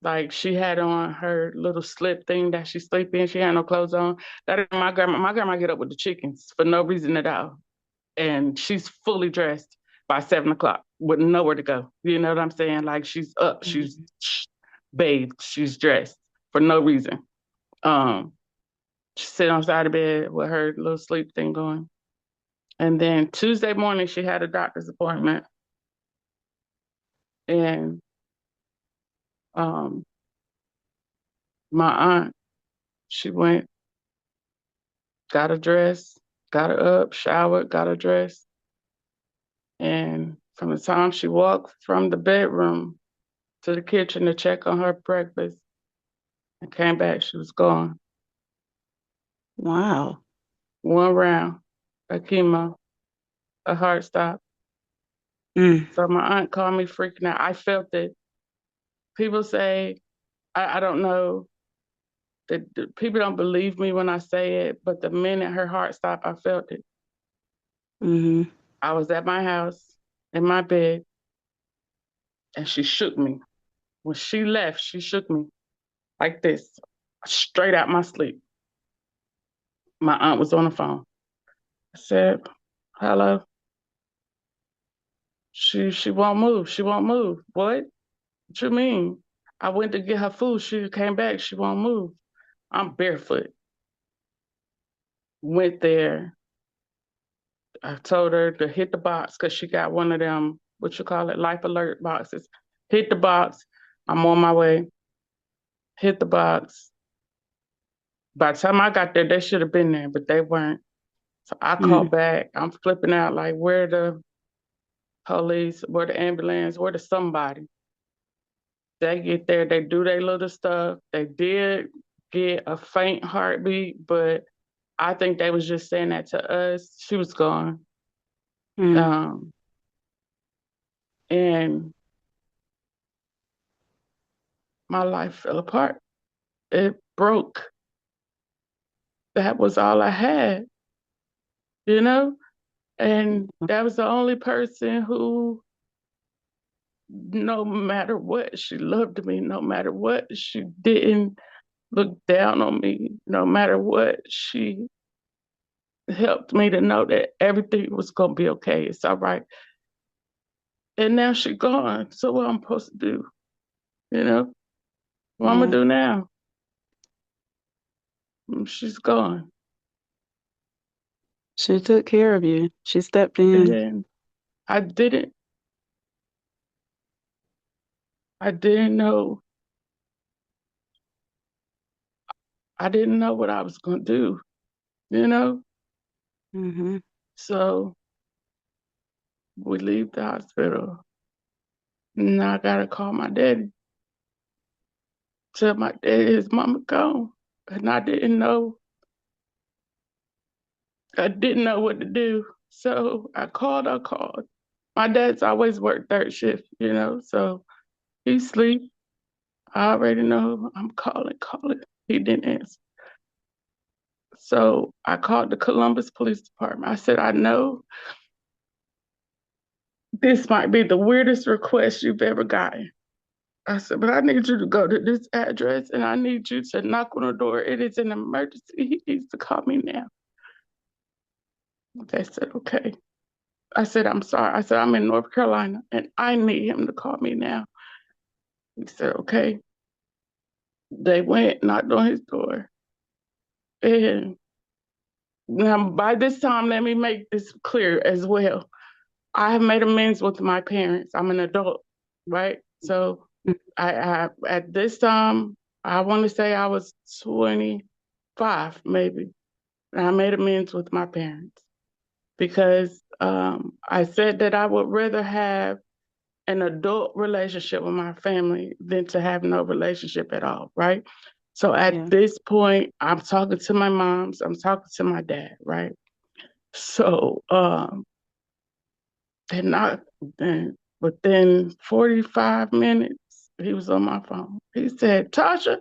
S2: Like she had on her little slip thing that she sleep in. She had no clothes on. That my grandma get up with the chickens for no reason at all. And she's fully dressed by 7 o'clock with nowhere to go. You know what I'm saying? Like she's up, she's
S1: Mm.
S2: bathed, she's dressed for no reason. Um, she sit on the side of the bed with her little sleep thing going. And then Tuesday morning, she had a doctor's appointment, and um, my aunt, she went, got her dress, got her up, showered, got her dressed, and from the time she walked from the bedroom to the kitchen to check on her breakfast and came back, she was gone.
S1: Wow.
S2: One round of chemo, a heart stop.
S1: Mm,
S2: So my aunt called me freaking out. I felt it. People say, I don't know, that people don't believe me when I say it, but the minute her heart stopped, I felt it.
S1: mm-hmm,
S2: I was at my house in my bed and she shook me. When she left, she shook me like this, straight out my sleep. My aunt was on the phone. I said, "Hello." She won't move. She won't move. What you mean? I went to get her food. She came back. She won't move. I'm barefoot. Went there. I told her to hit the box because she got one of them, what you call it, life alert boxes. Hit the box. I'm on my way. Hit the box. By the time I got there, they should have been there, but they weren't. So I
S1: mm,
S2: called back. I'm flipping out like, where the police, where the ambulance, where the somebody. They get there, they do their little stuff. They did get a faint heartbeat, but I think they was just saying that to us. She was gone.
S1: mm.
S2: Um, and my life fell apart. It broke. That was all I had, you know? And that was the only person who, no matter what, she loved me, no matter what, she didn't look down on me, no matter what, she helped me to know that everything was going to be okay. It's all right. And now she's gone. So what I'm supposed to do? You know, what I'm going
S1: Yeah.
S2: to do now? She's gone.
S1: She took care of you. She stepped in.
S2: Yeah. I didn't I didn't know I didn't know what I was gonna do, you know?
S1: Mm-hmm.
S2: So we leave the hospital and I gotta call my daddy, tell my daddy his mama gone. And I didn't know what to do. So I called. My dad's always worked third shift, so he sleep. I already know I'm calling. He didn't answer. So I called the Columbus Police Department. I said, I know this might be the weirdest request you've ever gotten. I said, but I need you to go to this address and I need you to knock on the door. It is an emergency. He needs to call me now. They said, okay. I said, I'm sorry. I said, I'm in North Carolina and I need him to call me now. He said, okay. They went, knocked on his door. And now, by this time, let me make this clear as well. I have made amends with my parents. I'm an adult, right? So at this time, I want to say I was 25, maybe. And I made amends with my parents because I said that I would rather have an adult relationship with my family than to have no relationship at all, right? So at
S1: Yeah.
S2: this point, I'm talking to my moms, I'm talking to my dad, right? So and not then within 45 minutes, he was on my phone. He said, Tasha,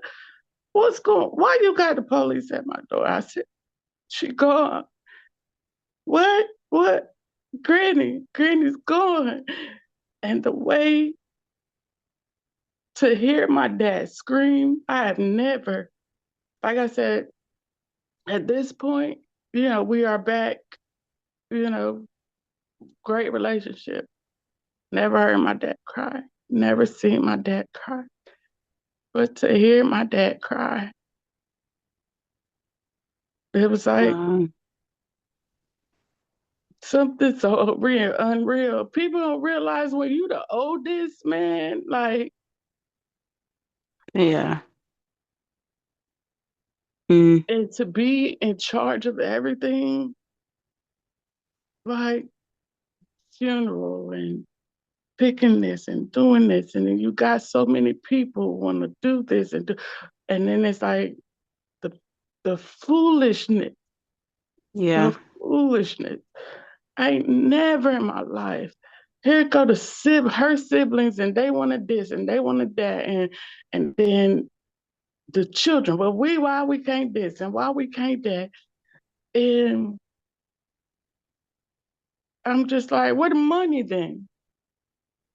S2: why you got the police at my door? I said, she gone. What? What? Granny's gone. And the way to hear my dad scream, I have never, like I said, at this point, we are back, you know, great relationship. Never heard my dad cry, never seen my dad cry. But to hear my dad cry, it was like
S1: Um,
S2: something so real, unreal. People don't realize when you the oldest, man, like,
S1: yeah. Mm,
S2: and to be in charge of everything, like funeral and picking this and doing this, and then you got so many people want to do this and then it's like the the foolishness,
S1: yeah.
S2: the foolishness. I ain't never in my life. Here go her siblings, and they wanted this and they wanted that, and then the children. Well, why we can't this and why we can't that, and I'm just like, where the money then?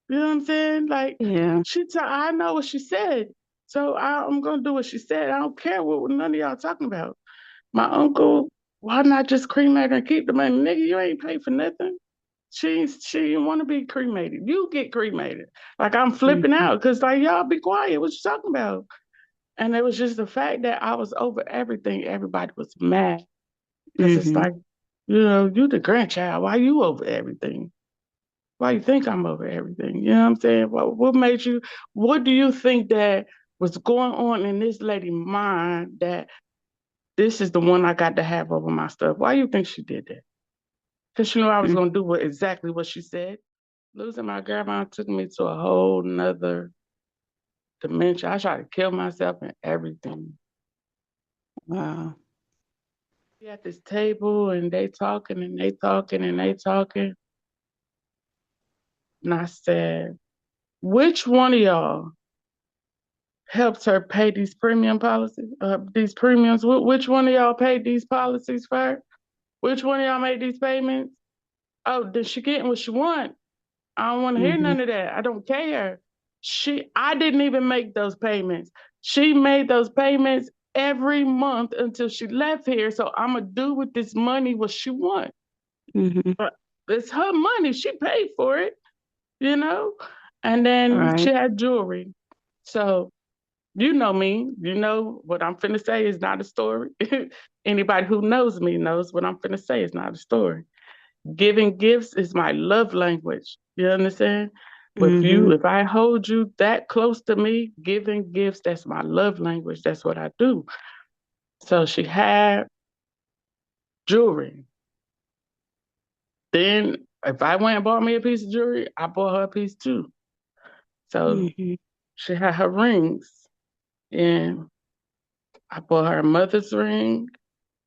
S2: You know what I'm saying? Like,
S1: Yeah.
S2: I know what she said. So I'm going to do what she said. I don't care what none of y'all talking about. My uncle, why not just cremate her and keep the money? Nigga, you ain't paid for nothing. She didn't want to be cremated. You get cremated. Like, I'm flipping
S1: Mm-hmm.
S2: out because, like, y'all be quiet. What you talking about? And it was just the fact that I was over everything. Everybody was mad because it's
S1: Mm-hmm.
S2: like, you the grandchild. Why you over everything? Why you think I'm over everything? You know what I'm saying? What do you think that was going on in this lady's mind that this is the one I got to have over my stuff? Why you think she did that? Because she knew I was
S1: Mm-hmm.
S2: going to do exactly what she said. Losing my grandma took me to a whole nother dimension. I tried to kill myself and everything.
S1: Wow.
S2: We at this table and they talking and they talking and they talking. And I said, which one of y'all helps her pay these premium policies, these premiums? Which one of y'all paid these policies for her? Which one of y'all made these payments? Oh, did she getting what she want? I don't want to hear
S1: Mm-hmm.
S2: none of that. I don't care. I didn't even make those payments. She made those payments every month until she left here. So I'm gonna do with this money what she wants.
S1: Mm-hmm.
S2: But it's her money. She paid for it, you know. And
S1: All
S2: then she
S1: right.
S2: had jewelry. So you know me. You know what I'm finna say is not a story. Anybody who knows me knows what I'm finna say is not a story. Giving gifts is my love language. You understand? With you,
S1: Mhm.
S2: if I hold you that close to me, giving gifts, that's my love language. That's what I do. So she had jewelry. Then if I went and bought me a piece of jewelry, I bought her a piece too. So
S1: Mhm.
S2: she had her rings. And I bought her a mother's ring,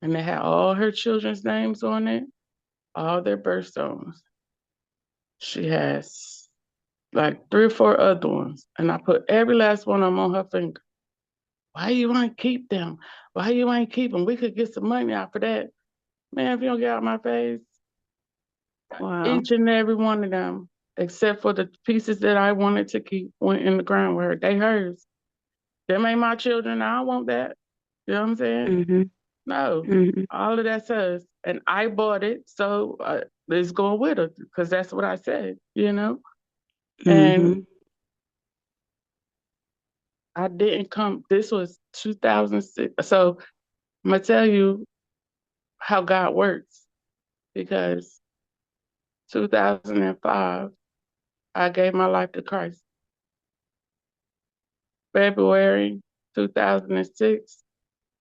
S2: and they had all her children's names on it, all their birthstones. She has like 3 or 4 other ones, and I put every last one of them on her finger. Why you want to keep them? Why you want to keep them? We could get some money out for that. Man, if you don't get out of my face,
S1: Wow.
S2: each and every one of them, except for the pieces that I wanted to keep, went in the ground with her. They hers. Them ain't my children. I don't want that. You know what I'm saying?
S1: Mhm.
S2: No,
S1: Mhm.
S2: all of that's hers. And I bought it, so it's going with her because that's what I said, you know? And
S1: Mhm.
S2: I didn't come, this was 2006. So I'm going to tell you how God works because 2005, I gave my life to Christ. February 2006,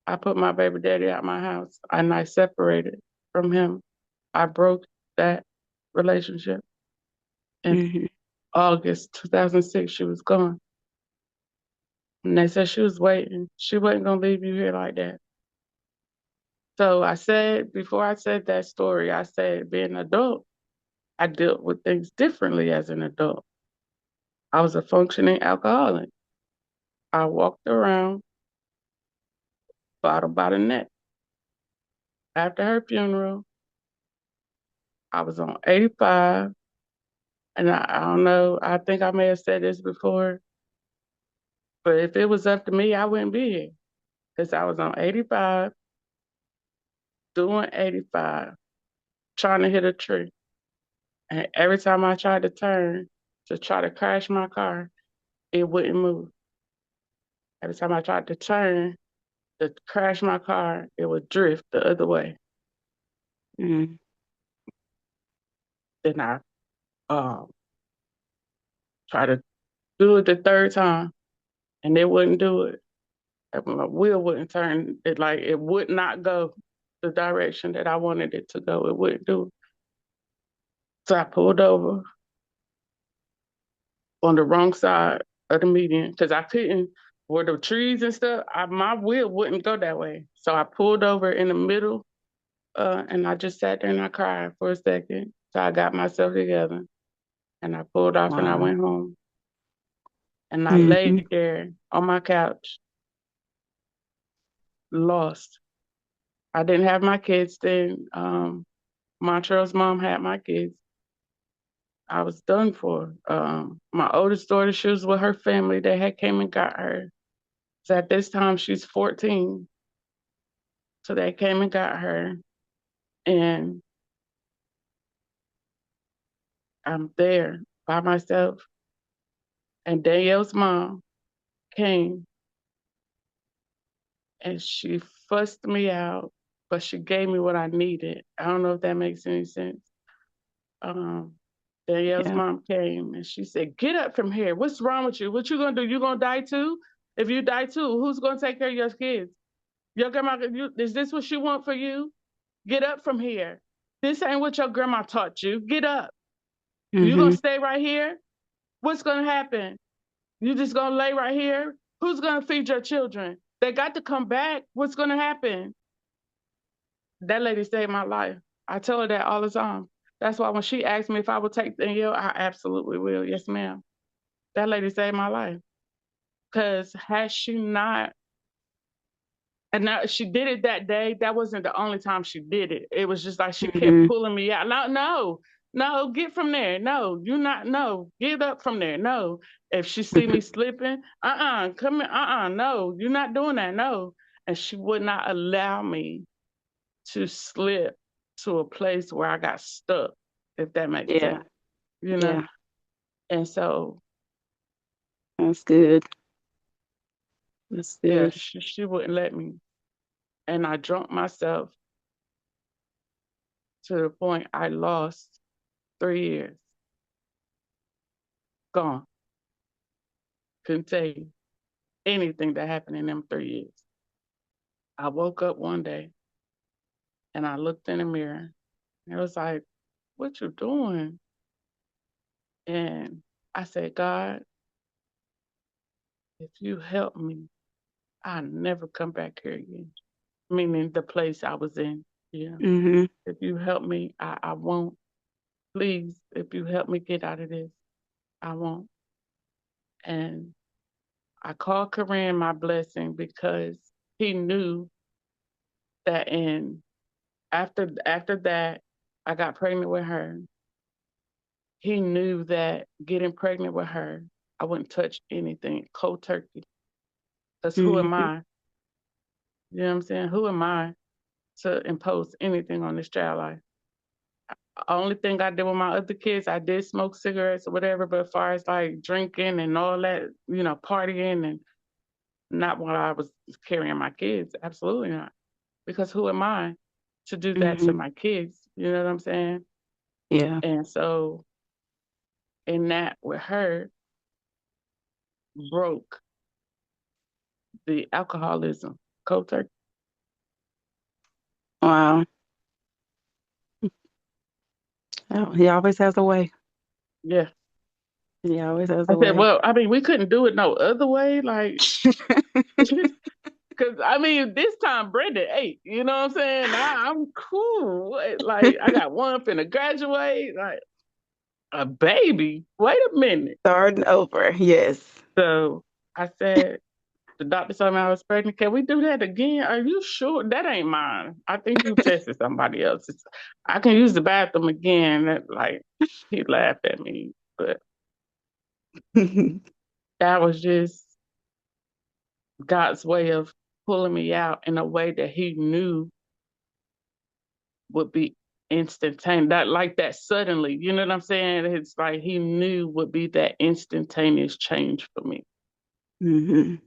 S2: I put my baby daddy out my house and I separated from him. I broke that relationship. In
S1: Mhm.
S2: August 2006, she was gone. And they said she was waiting. She wasn't going to leave you here like that. So I said, before I said that story, I said, being an adult, I dealt with things differently as an adult. I was a functioning alcoholic. I walked around bottle by the neck. After her funeral, I was on 85. And I don't know, I think I may have said this before, but if it was up to me, I wouldn't be here because I was on 85, doing 85, trying to hit a tree. And every time I tried to turn to try to crash my car, it wouldn't move. Every time I tried to turn to crash my car, it would drift the other way.
S1: Mhm.
S2: Then I um, tried to do it the third time, and it wouldn't do it. My wheel wouldn't turn. It would not go the direction that I wanted it to go. It wouldn't do it. So I pulled over on the wrong side of the median because I couldn't, where the trees and stuff, my wheel wouldn't go that way. So I pulled over in the middle and I just sat there and I cried for a second. So I got myself together and I pulled off and I
S1: Wow.
S2: went home and I
S1: Mhm.
S2: laid there on my couch, lost. I didn't have my kids then. Montrell's mom had my kids. I was done for. My oldest daughter, she was with her family. They had came and got her. So at this time, she's 14. So they came and got her, and I'm there by myself. And Danielle's mom came and she fussed me out, but she gave me what I needed. I don't know if that makes any sense. Um, Danielle's
S1: Yeah.
S2: mom came and she said, "Get up from here. What's wrong with you? What you gonna do? You gonna die too? If you die too, who's gonna take care of your kids? Your grandma, is this what she want for you? Get up from here. This ain't what your grandma taught you. Get up. You gonna
S1: Mhm.
S2: stay right here? What's gonna happen? You just gonna lay right here? Who's gonna feed your children? They got to come back. What's gonna happen?" That lady saved my life. I tell her that all the time. That's why when she asked me if I would take Danielle, I absolutely will. Yes, ma'am. That lady saved my life. Because had she not, and now she did it that day, that wasn't the only time she did it. It was just like she kept
S1: Mhm.
S2: pulling me out. No, no, no, get from there. No, you not, no, get up from there. No. If she see me slipping, come here, no, you're not doing that. No. And she would not allow me to slip to a place where I got stuck, if that makes
S1: Yeah.
S2: sense, you know?
S1: Yeah.
S2: And so,
S1: That's good. That's
S2: yeah,
S1: good.
S2: she wouldn't let me. And I drunk myself to the point I lost 3 years. Gone. Couldn't tell you anything that happened in them 3 years. I woke up one day and I looked in the mirror and it was like, what you doing? And I said, God, if you help me, I'll never come back here again. Meaning the place I was in. Yeah.
S1: Mhm.
S2: If you help me, I won't. Please, if you help me get out of this, I won't. And I called Corinne my blessing because he knew that in after that I got pregnant with her. He knew that getting pregnant with her, I wouldn't touch anything cold turkey. Because who am
S1: Mhm.
S2: I? You know what I'm saying? Who am I to impose anything on this child life? Only thing I did with my other kids, I did smoke cigarettes or whatever, but as far as like drinking and all that, partying and not while I was carrying my kids, absolutely not. Because who am I to do that to
S1: Mhm.
S2: my kids? You know what I'm saying?
S1: Yeah.
S2: And so in that with her broke the alcoholism, cold turkey.
S1: Wow. Oh, he always has a way.
S2: Yeah.
S1: He always has
S2: I
S1: a
S2: said,
S1: way.
S2: well, I mean, we couldn't do it no other way. Like, because I mean, this time Brenda ate. You know what I'm saying? I'm cool. Like, I got one finna graduate. Like, a baby. Wait a minute.
S1: Starting over. Yes.
S2: So I said, the doctor told me I was pregnant. Can we do that again? Are you sure? That ain't mine. I think you tested somebody else's. I can use the bathroom again. Like, he laughed at me. But that was just God's way of pulling me out in a way that he knew would be instantaneous. That like that suddenly, you know what I'm saying? It's like he knew would be that instantaneous change for me.
S1: Mhm.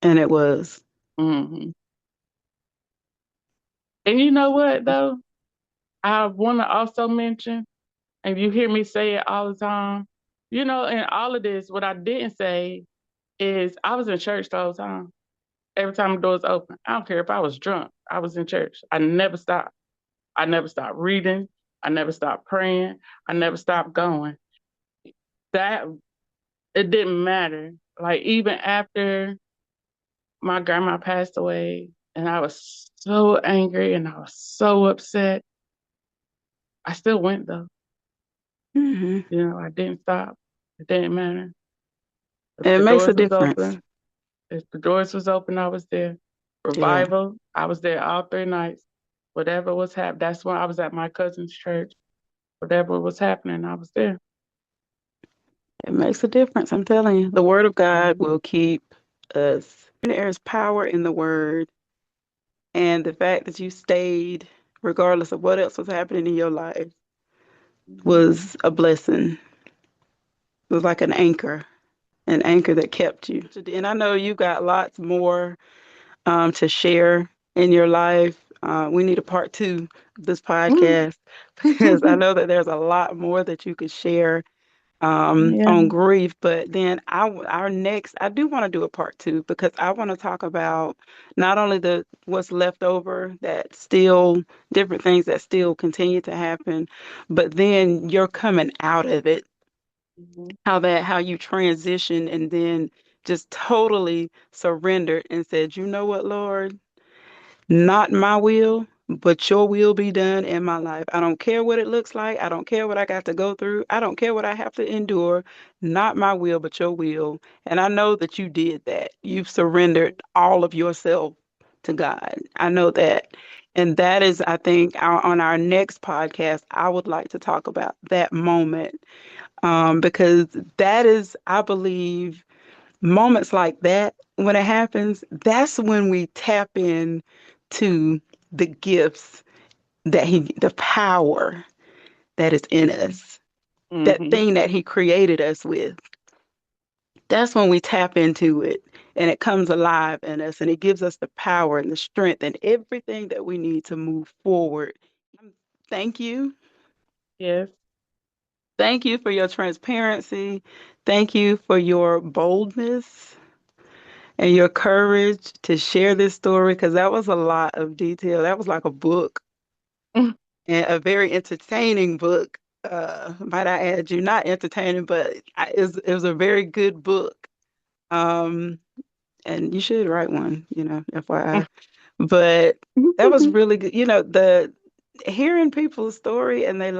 S1: And it was.
S2: Hmm. And you know what though? I want to also mention, and you hear me say it all the time. In all of this, what I didn't say is I was in church the whole time. Every time the doors open, I don't care if I was drunk. I was in church. I never stopped. I never stopped reading. I never stopped praying. I never stopped going. That it didn't matter. Like even after my grandma passed away and I was so angry and I was so upset, I still went though.
S1: Mhm.
S2: I didn't stop. It didn't matter. If
S1: And
S2: the
S1: it makes a
S2: doors was
S1: difference.
S2: open, if the doors was open, I was there.
S1: Yeah.
S2: Revival, I was there all 3 nights. Whatever was happening, that's when I was at my cousin's church. Whatever was happening, I was there.
S1: It makes a difference. I'm telling you. The word of God
S2: Hmm.
S1: will keep us. There's power in the word. And the fact that you stayed, regardless of what else was happening in your life,
S2: Hmm.
S1: was a blessing. It was like an anchor that kept you. And I know you got lots more to share in your life. We need a part two of this podcast because I know that there's a lot more that you could share
S2: Yeah.
S1: on grief. But then our next, I do want to do a part two because I want to talk about not only the what's left over that still different things that still continue to happen, but then you're coming out of it,
S2: Hmm.
S1: how you transition and then just totally surrendered and said, you know what, Lord? Not my will, but your will be done in my life. I don't care what it looks like. I don't care what I got to go through. I don't care what I have to endure. Not my will, but your will. And I know that you did that. You've surrendered all of yourself to God. I know that. And that is, I think, on our next podcast, I would like to talk about that moment because that is, I believe, moments like that, when it happens, that's when we tap in to the gifts the power that is in us, that
S2: Hmm.
S1: thing that he created us with. That's when we tap into it and it comes alive in us and it gives us the power and the strength and everything that we need to move forward. thank you.
S2: Yes.
S1: Thank you for your transparency. Thank you for your boldness and your courage to share this story because that was a lot of detail. That was like a book and a very entertaining book. Might I add you, not entertaining, but it was a very good book. Um, and you should write one, FYI. But that was really good. The hearing people's story and their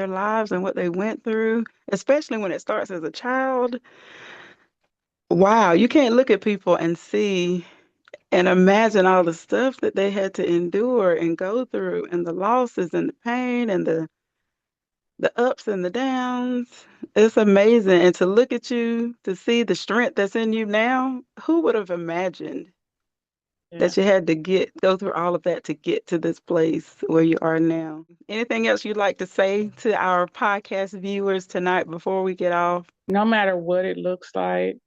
S1: lives and what they went through, especially when it starts as a child. Wow, you can't look at people and see and imagine all the stuff that they had to endure and go through and the losses and the pain and the ups and the downs. It's amazing. And to look at you, to see the strength that's in you now, who would have imagined
S2: Yeah.
S1: that you had to go through all of that to get to this place where you are now? Anything else you'd like to say to our podcast viewers tonight before we get off?
S2: No matter what it looks like,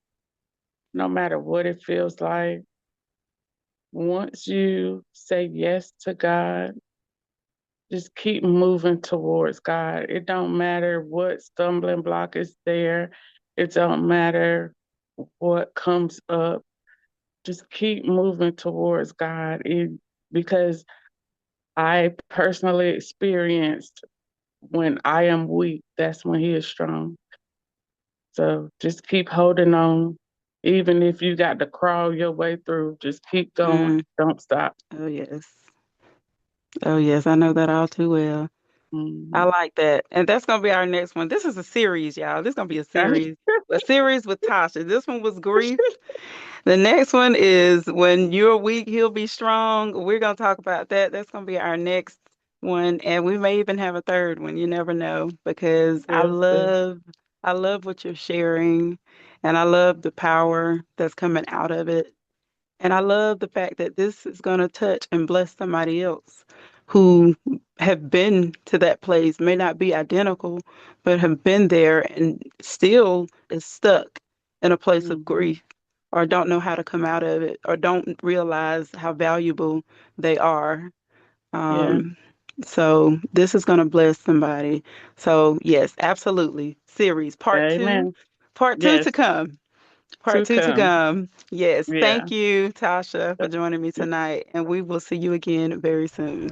S2: no matter what it feels like, once you say yes to God, just keep moving towards God. It don't matter what stumbling block is there. It don't matter what comes up. Just keep moving towards God. Because I personally experienced when I am weak, that's when He is strong. So just keep holding on. Even if you got to crawl your way through, just keep going.
S1: Mm,
S2: Don't stop.
S1: oh, yes. Oh, yes. I know that all too well. I
S2: Mm-hmm.
S1: like that. And that's going to be our next one. This is a series, y'all. This is going to be a series with Tasha. This one was grief. The next one is when you're weak, he'll be strong. We're going to talk about that. That's going to be our next one. And we may even have a third one. You never know because
S2: Yes, sis.
S1: I love what you're sharing and I love the power that's coming out of it. And I love the fact that this is going to touch and bless somebody else who have been to that place, may not be identical, but have been there and still is stuck in a place of
S2: Mm-hmm.
S1: grief or don't know how to come out of it or don't realize how valuable they are.
S2: Yeah.
S1: Um, so this is going to bless somebody. So yes, absolutely. Series
S2: Amen.
S1: part two
S2: Yes.
S1: to come. Part
S2: To
S1: two to
S2: come.
S1: come. Yes.
S2: Yeah.
S1: Thank you, Tasha, for joining me tonight. And we will see you again very soon.